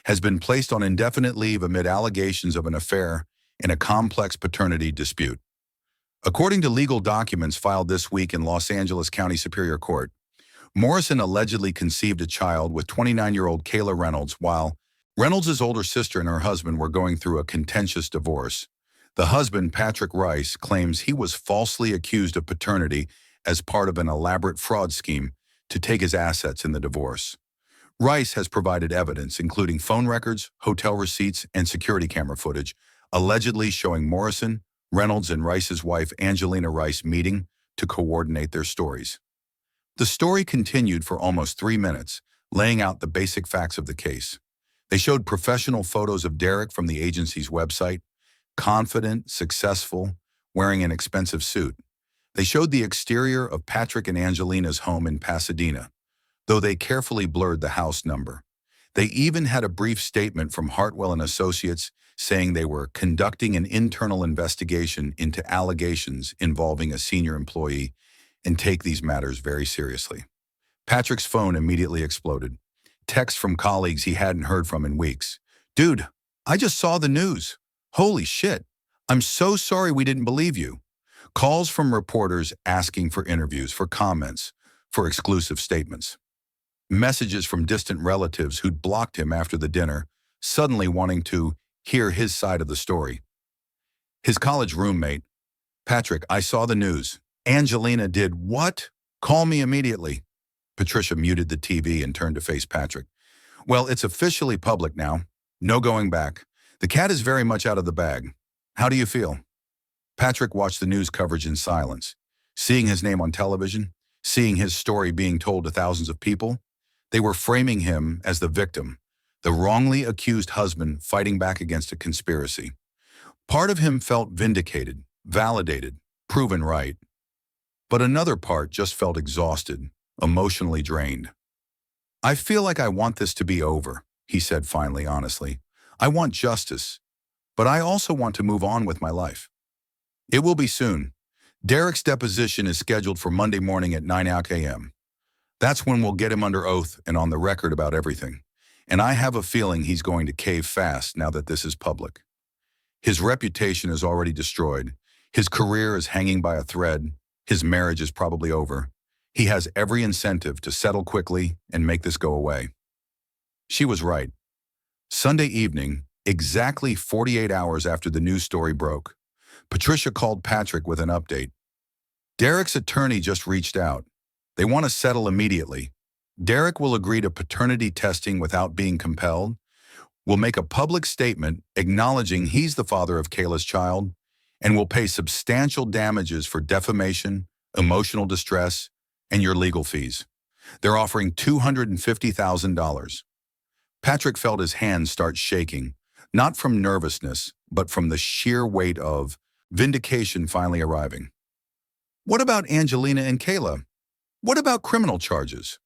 has been placed on indefinite leave amid allegations of an affair in a complex paternity dispute. According to legal documents filed this week in Los Angeles County Superior Court, Morrison allegedly conceived a child with 29-year-old Kayla Reynolds while Reynolds' older sister and her husband were going through a contentious divorce. The husband, Patrick Rice, claims he was falsely accused of paternity as part of an elaborate fraud scheme to take his assets in the divorce. Rice has provided evidence, including phone records, hotel receipts, and security camera footage, allegedly showing Morrison, Reynolds, and Rice's wife, Angelina Rice, meeting to coordinate their stories. The story continued for almost 3 minutes, laying out the basic facts of the case. They showed professional photos of Derek from the agency's website, confident, successful, wearing an expensive suit. They showed the exterior of Patrick and Angelina's home in Pasadena, though they carefully blurred the house number. They even had a brief statement from Hartwell & Associates saying they were conducting an internal investigation into allegations involving a senior employee and take these matters very seriously. Patrick's phone immediately exploded. Texts from colleagues he hadn't heard from in weeks. "Dude, I just saw the news. Holy shit. I'm so sorry we didn't believe you." Calls from reporters asking for interviews, for comments, for exclusive statements. Messages from distant relatives who'd blocked him after the dinner, suddenly wanting to hear his side of the story. His college roommate, "Patrick, I saw the news. Angelina did what? Call me immediately." Patricia muted the TV and turned to face Patrick. "Well, it's officially public now. No going back. The cat is very much out of the bag. How do you feel?" Patrick watched the news coverage in silence. Seeing his name on television, seeing his story being told to thousands of people, they were framing him as the victim, the wrongly accused husband fighting back against a conspiracy. Part of him felt vindicated, validated, proven right. But another part just felt exhausted, emotionally drained. "I feel like I want this to be over," he said finally, honestly. "I want justice, but I also want to move on with my life." "It will be soon. Derek's deposition is scheduled for Monday morning at 9 a.m. That's when we'll get him under oath and on the record about everything. And I have a feeling he's going to cave fast now that this is public. His reputation is already destroyed. His career is hanging by a thread. His marriage is probably over. He has every incentive to settle quickly and make this go away." She was right. Sunday evening, exactly 48 hours after the news story broke, Patricia called Patrick with an update. "Derek's attorney just reached out. They want to settle immediately. Derek will agree to paternity testing without being compelled, will make a public statement acknowledging he's the father of Kayla's child, and will pay substantial damages for defamation, emotional distress, and your legal fees. They're offering $250,000. Patrick felt his hands start shaking, not from nervousness, but from the sheer weight of vindication finally arriving. "What about Angelina and Kayla? What about criminal charges?"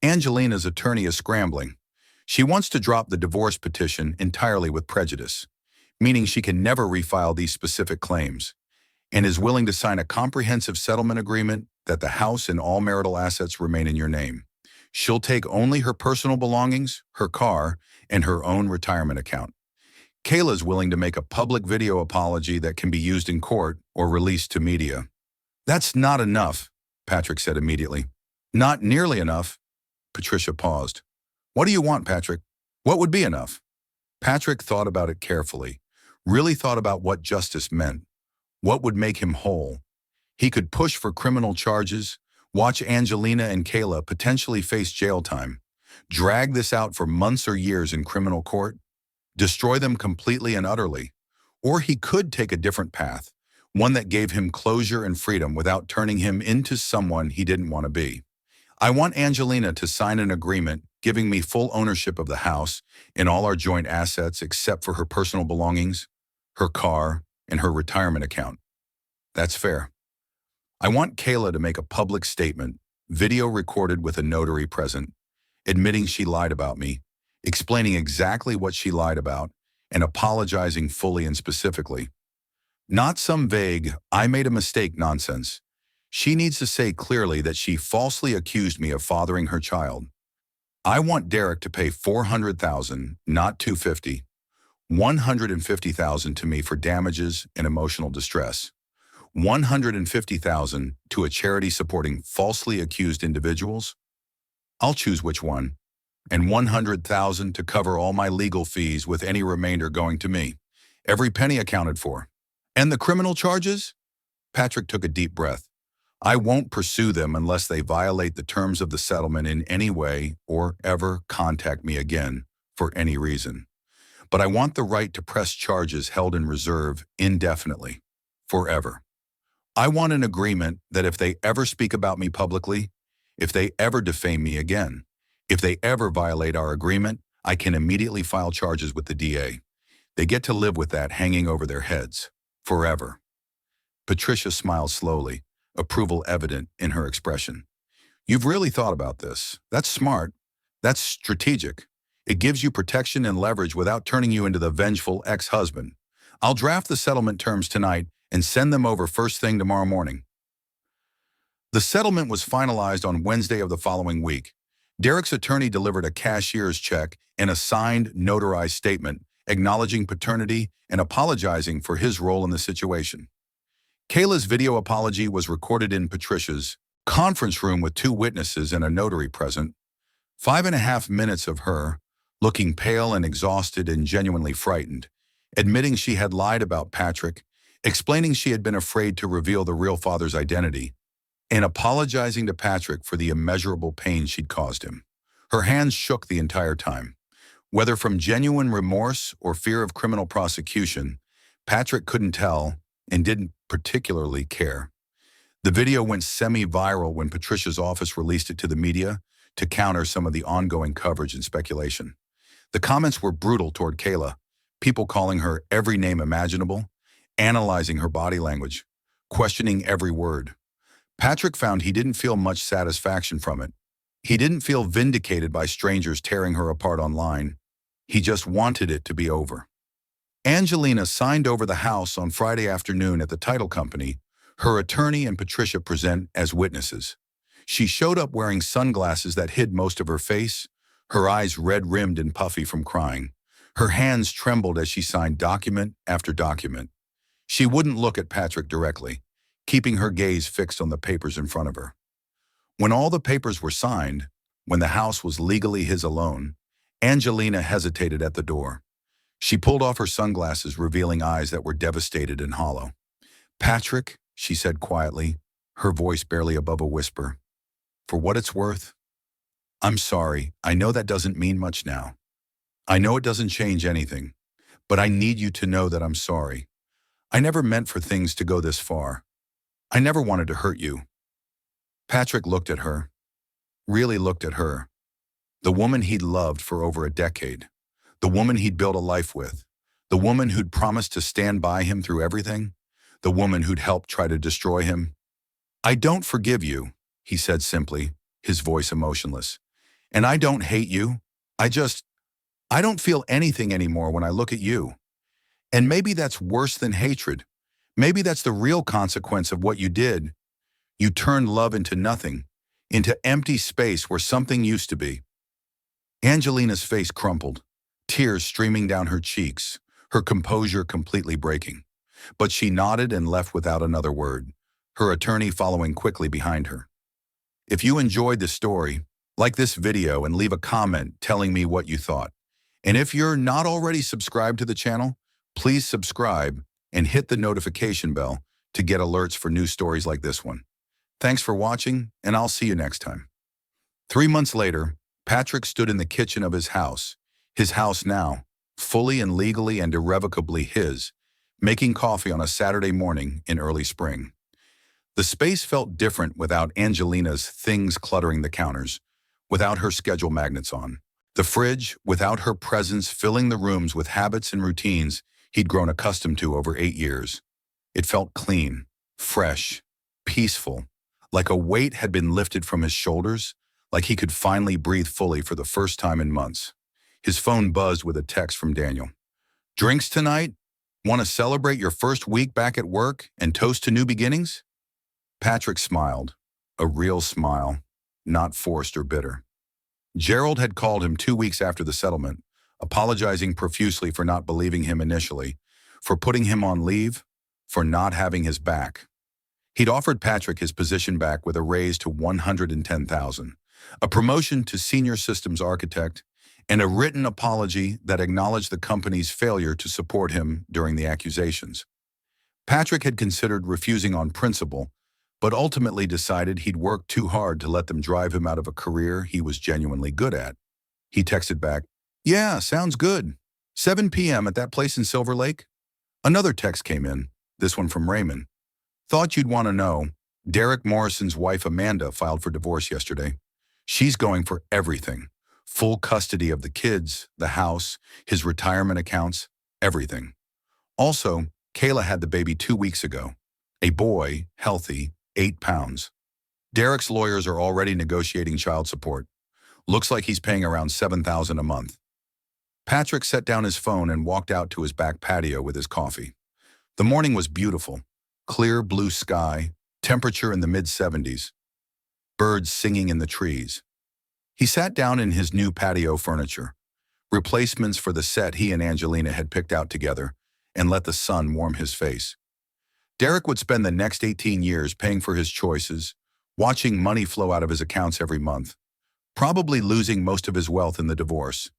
Angelina's attorney is scrambling. She wants to drop the divorce petition entirely with prejudice, meaning she can never refile these specific claims, and is willing to sign a comprehensive settlement agreement that the house and all marital assets remain in your name. She'll take only her personal belongings, her car, and her own retirement account. Kayla's willing to make a public video apology that can be used in court or released to media. That's not enough, Patrick said immediately. Not nearly enough. Patricia paused. What do you want, Patrick? What would be enough? Patrick thought about it carefully, really thought about what justice meant, what would make him whole. He could push for criminal charges, watch Angelina and Kayla potentially face jail time, drag this out for months or years in criminal court, destroy them completely and utterly. Or he could take a different path, one that gave him closure and freedom without turning him into someone he didn't want to be. I want Angelina to sign an agreement giving me full ownership of the house and all our joint assets except for her personal belongings, her car, and her retirement account. That's fair. I want Kayla to make a public statement, video recorded with a notary present, admitting she lied about me, explaining exactly what she lied about, and apologizing fully and specifically. Not some vague, I made a mistake nonsense. She needs to say clearly that she falsely accused me of fathering her child. I want Derek to pay $400,000, not $250,000, $150,000 to me for damages and emotional distress, $150,000 to a charity supporting falsely accused individuals. I'll choose which one, and $100,000 to cover all my legal fees with any remainder going to me, every penny accounted for. And the criminal charges? Patrick took a deep breath. I won't pursue them unless they violate the terms of the settlement in any way or ever contact me again for any reason. But I want the right to press charges held in reserve indefinitely, forever. I want an agreement that if they ever speak about me publicly, if they ever defame me again, if they ever violate our agreement, I can immediately file charges with the DA. They get to live with that hanging over their heads, forever. Patricia smiled slowly, approval evident in her expression. You've really thought about this. That's smart. That's strategic. It gives you protection and leverage without turning you into the vengeful ex-husband. I'll draft the settlement terms tonight and send them over first thing tomorrow morning. The settlement was finalized on Wednesday of the following week. Derek's attorney delivered a cashier's check and a signed, notarized statement acknowledging paternity and apologizing for his role in the situation. Kayla's video apology was recorded in Patricia's conference room with 2 witnesses and a notary present. 5.5 minutes of her, looking pale and exhausted and genuinely frightened, admitting she had lied about Patrick, explaining she had been afraid to reveal the real father's identity, and apologizing to Patrick for the immeasurable pain she'd caused him. Her hands shook the entire time. Whether from genuine remorse or fear of criminal prosecution, Patrick couldn't tell and didn't particularly care. The video went semi-viral when Patricia's office released it to the media to counter some of the ongoing coverage and speculation. The comments were brutal toward Kayla, people calling her every name imaginable, analyzing her body language, questioning every word. Patrick found he didn't feel much satisfaction from it. He didn't feel vindicated by strangers tearing her apart online. He just wanted it to be over. Angelina signed over the house on Friday afternoon at the title company. Her attorney and Patricia present as witnesses. She showed up wearing sunglasses that hid most of her face, her eyes red-rimmed and puffy from crying. Her hands trembled as she signed document after document. She wouldn't look at Patrick directly, keeping her gaze fixed on the papers in front of her. When all the papers were signed, when the house was legally his alone, Angelina hesitated at the door. She pulled off her sunglasses, revealing eyes that were devastated and hollow. Patrick, she said quietly, her voice barely above a whisper, for what it's worth, I'm sorry. I know that doesn't mean much now. I know it doesn't change anything, but I need you to know that I'm sorry. I never meant for things to go this far. I never wanted to hurt you. Patrick looked at her, really looked at her, the woman he'd loved for over a decade, the woman he'd built a life with, the woman who'd promised to stand by him through everything, the woman who'd helped try to destroy him. I don't forgive you, he said simply, his voice emotionless. And I don't hate you. I just, I don't feel anything anymore when I look at you. And maybe that's worse than hatred. Maybe that's the real consequence of what you did. You turned love into nothing, into empty space where something used to be. Angelina's face crumpled, tears streaming down her cheeks, her composure completely breaking. But she nodded and left without another word, her attorney following quickly behind her. If you enjoyed this story, like this video and leave a comment telling me what you thought. And if you're not already subscribed to the channel, please subscribe and hit the notification bell to get alerts for new stories like this one. Thanks for watching, and I'll see you next time. 3 months later, Patrick stood in the kitchen of his house now, fully and legally and irrevocably his, making coffee on a Saturday morning in early spring. The space felt different without Angelina's things cluttering the counters, without her schedule magnets on. The fridge, without her presence filling the rooms with habits and routines he'd grown accustomed to over 8 years. It felt clean, fresh, peaceful, like a weight had been lifted from his shoulders, like he could finally breathe fully for the first time in months. His phone buzzed with a text from Daniel. "Drinks tonight? Want to celebrate your first week back at work and toast to new beginnings?" Patrick smiled, a real smile, not forced or bitter. Gerald had called him 2 weeks after the settlement, apologizing profusely for not believing him initially, for putting him on leave, for not having his back. He'd offered Patrick his position back with a raise to $110,000, a promotion to senior systems architect, and a written apology that acknowledged the company's failure to support him during the accusations. Patrick had considered refusing on principle, but ultimately decided he'd worked too hard to let them drive him out of a career he was genuinely good at. He texted back, "Yeah, sounds good. 7 p.m. at that place in Silver Lake?" Another text came in, this one from Raymond. "Thought you'd want to know. Derek Morrison's wife Amanda filed for divorce yesterday. She's going for everything. Full custody of the kids, the house, his retirement accounts, everything. Also, Kayla had the baby 2 weeks ago. A boy, healthy, 8 pounds. Derek's lawyers are already negotiating child support. Looks like he's paying around $7,000 a month." Patrick set down his phone and walked out to his back patio with his coffee. The morning was beautiful. Clear blue sky, temperature in the mid-70s. Birds singing in the trees. He sat down in his new patio furniture, replacements for the set he and Angelina had picked out together, and let the sun warm his face. Derek would spend the next 18 years paying for his choices, watching money flow out of his accounts every month, probably losing most of his wealth in the divorce.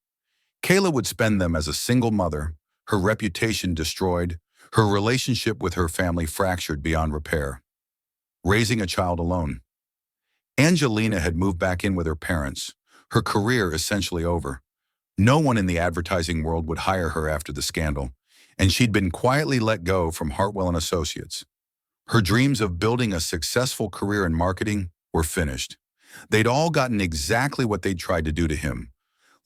Kayla would spend them as a single mother, her reputation destroyed, her relationship with her family fractured beyond repair. Raising a child alone. Angelina had moved back in with her parents, her career essentially over. No one in the advertising world would hire her after the scandal, and she'd been quietly let go from Hartwell and Associates. Her dreams of building a successful career in marketing were finished. They'd all gotten exactly what they'd tried to do to him.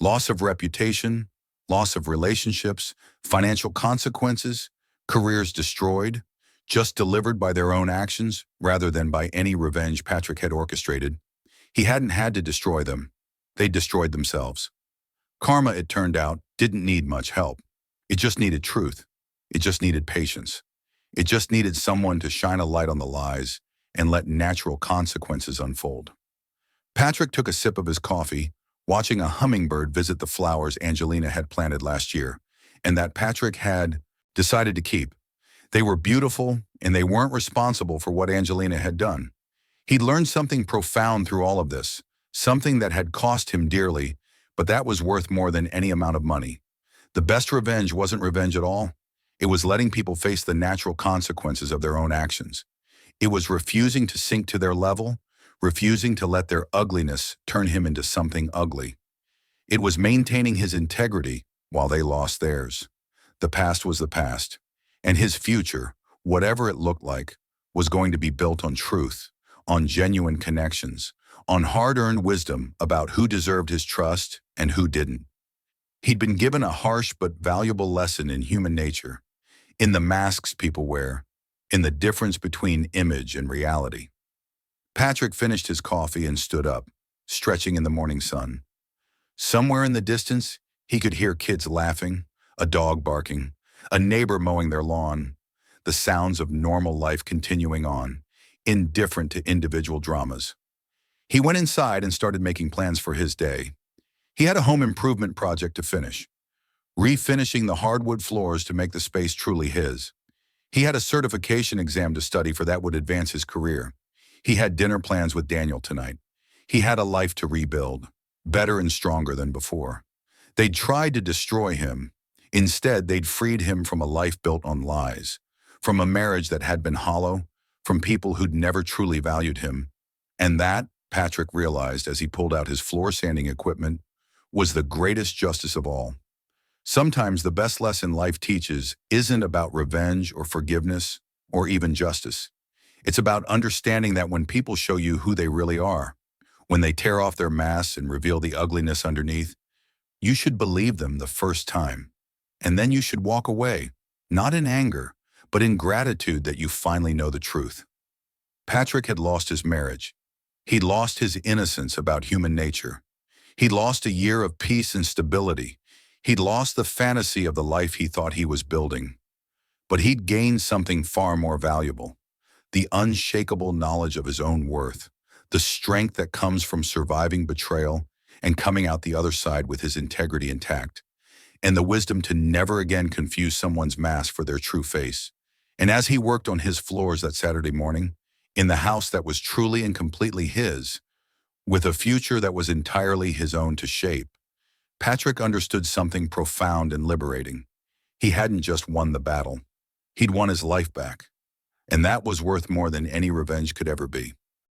Loss of reputation, loss of relationships, financial consequences, careers destroyed, just delivered by their own actions rather than by any revenge Patrick had orchestrated. He hadn't had to destroy them. They destroyed themselves. Karma, it turned out, didn't need much help. It just needed truth. It just needed patience. It just needed someone to shine a light on the lies and let natural consequences unfold. Patrick took a sip of his coffee, watching a hummingbird visit the flowers Angelina had planted last year, and that Patrick had decided to keep. They were beautiful, and they weren't responsible for what Angelina had done. He'd learned something profound through all of this, something that had cost him dearly, but that was worth more than any amount of money. The best revenge wasn't revenge at all. It was letting people face the natural consequences of their own actions. It was refusing to sink to their level, refusing to let their ugliness turn him into something ugly. It was maintaining his integrity while they lost theirs. The past was the past, and his future, whatever it looked like, was going to be built on truth, on genuine connections, on hard-earned wisdom about who deserved his trust and who didn't. He'd been given a harsh but valuable lesson in human nature, in the masks people wear, in the difference between image and reality. Patrick finished his coffee and stood up, stretching in the morning sun. Somewhere in the distance, He could hear kids laughing, a dog barking, a neighbor mowing their lawn, the sounds of normal life continuing on, indifferent to individual dramas. He went inside and started making plans for his day. He had a home improvement project to finish, refinishing the hardwood floors to make the space truly his. He had a certification exam to study for that would advance his career. He had dinner plans with Daniel tonight. He had a life to rebuild, better and stronger than before. They'd tried to destroy him. Instead, they'd freed him from a life built on lies, from a marriage that had been hollow, from people who'd never truly valued him. And that, Patrick realized as he pulled out his floor sanding equipment, was the greatest justice of all. Sometimes the best lesson life teaches isn't about revenge or forgiveness or even justice. It's about understanding that when people show you who they really are, when they tear off their masks and reveal the ugliness underneath, you should believe them the first time. And then you should walk away, not in anger, but in gratitude that you finally know the truth. Patrick had lost his marriage. He'd lost his innocence about human nature. He'd lost a year of peace and stability. He'd lost the fantasy of the life he thought he was building. But he'd gained something far more valuable: the unshakable knowledge of his own worth, the strength that comes from surviving betrayal and coming out the other side with his integrity intact, and the wisdom to never again confuse someone's mask for their true face. And as he worked on his floors that Saturday morning, in the house that was truly and completely his, with a future that was entirely his own to shape, Patrick understood something profound and liberating. He hadn't just won the battle. He'd won his life back. And that was worth more than any revenge could ever be.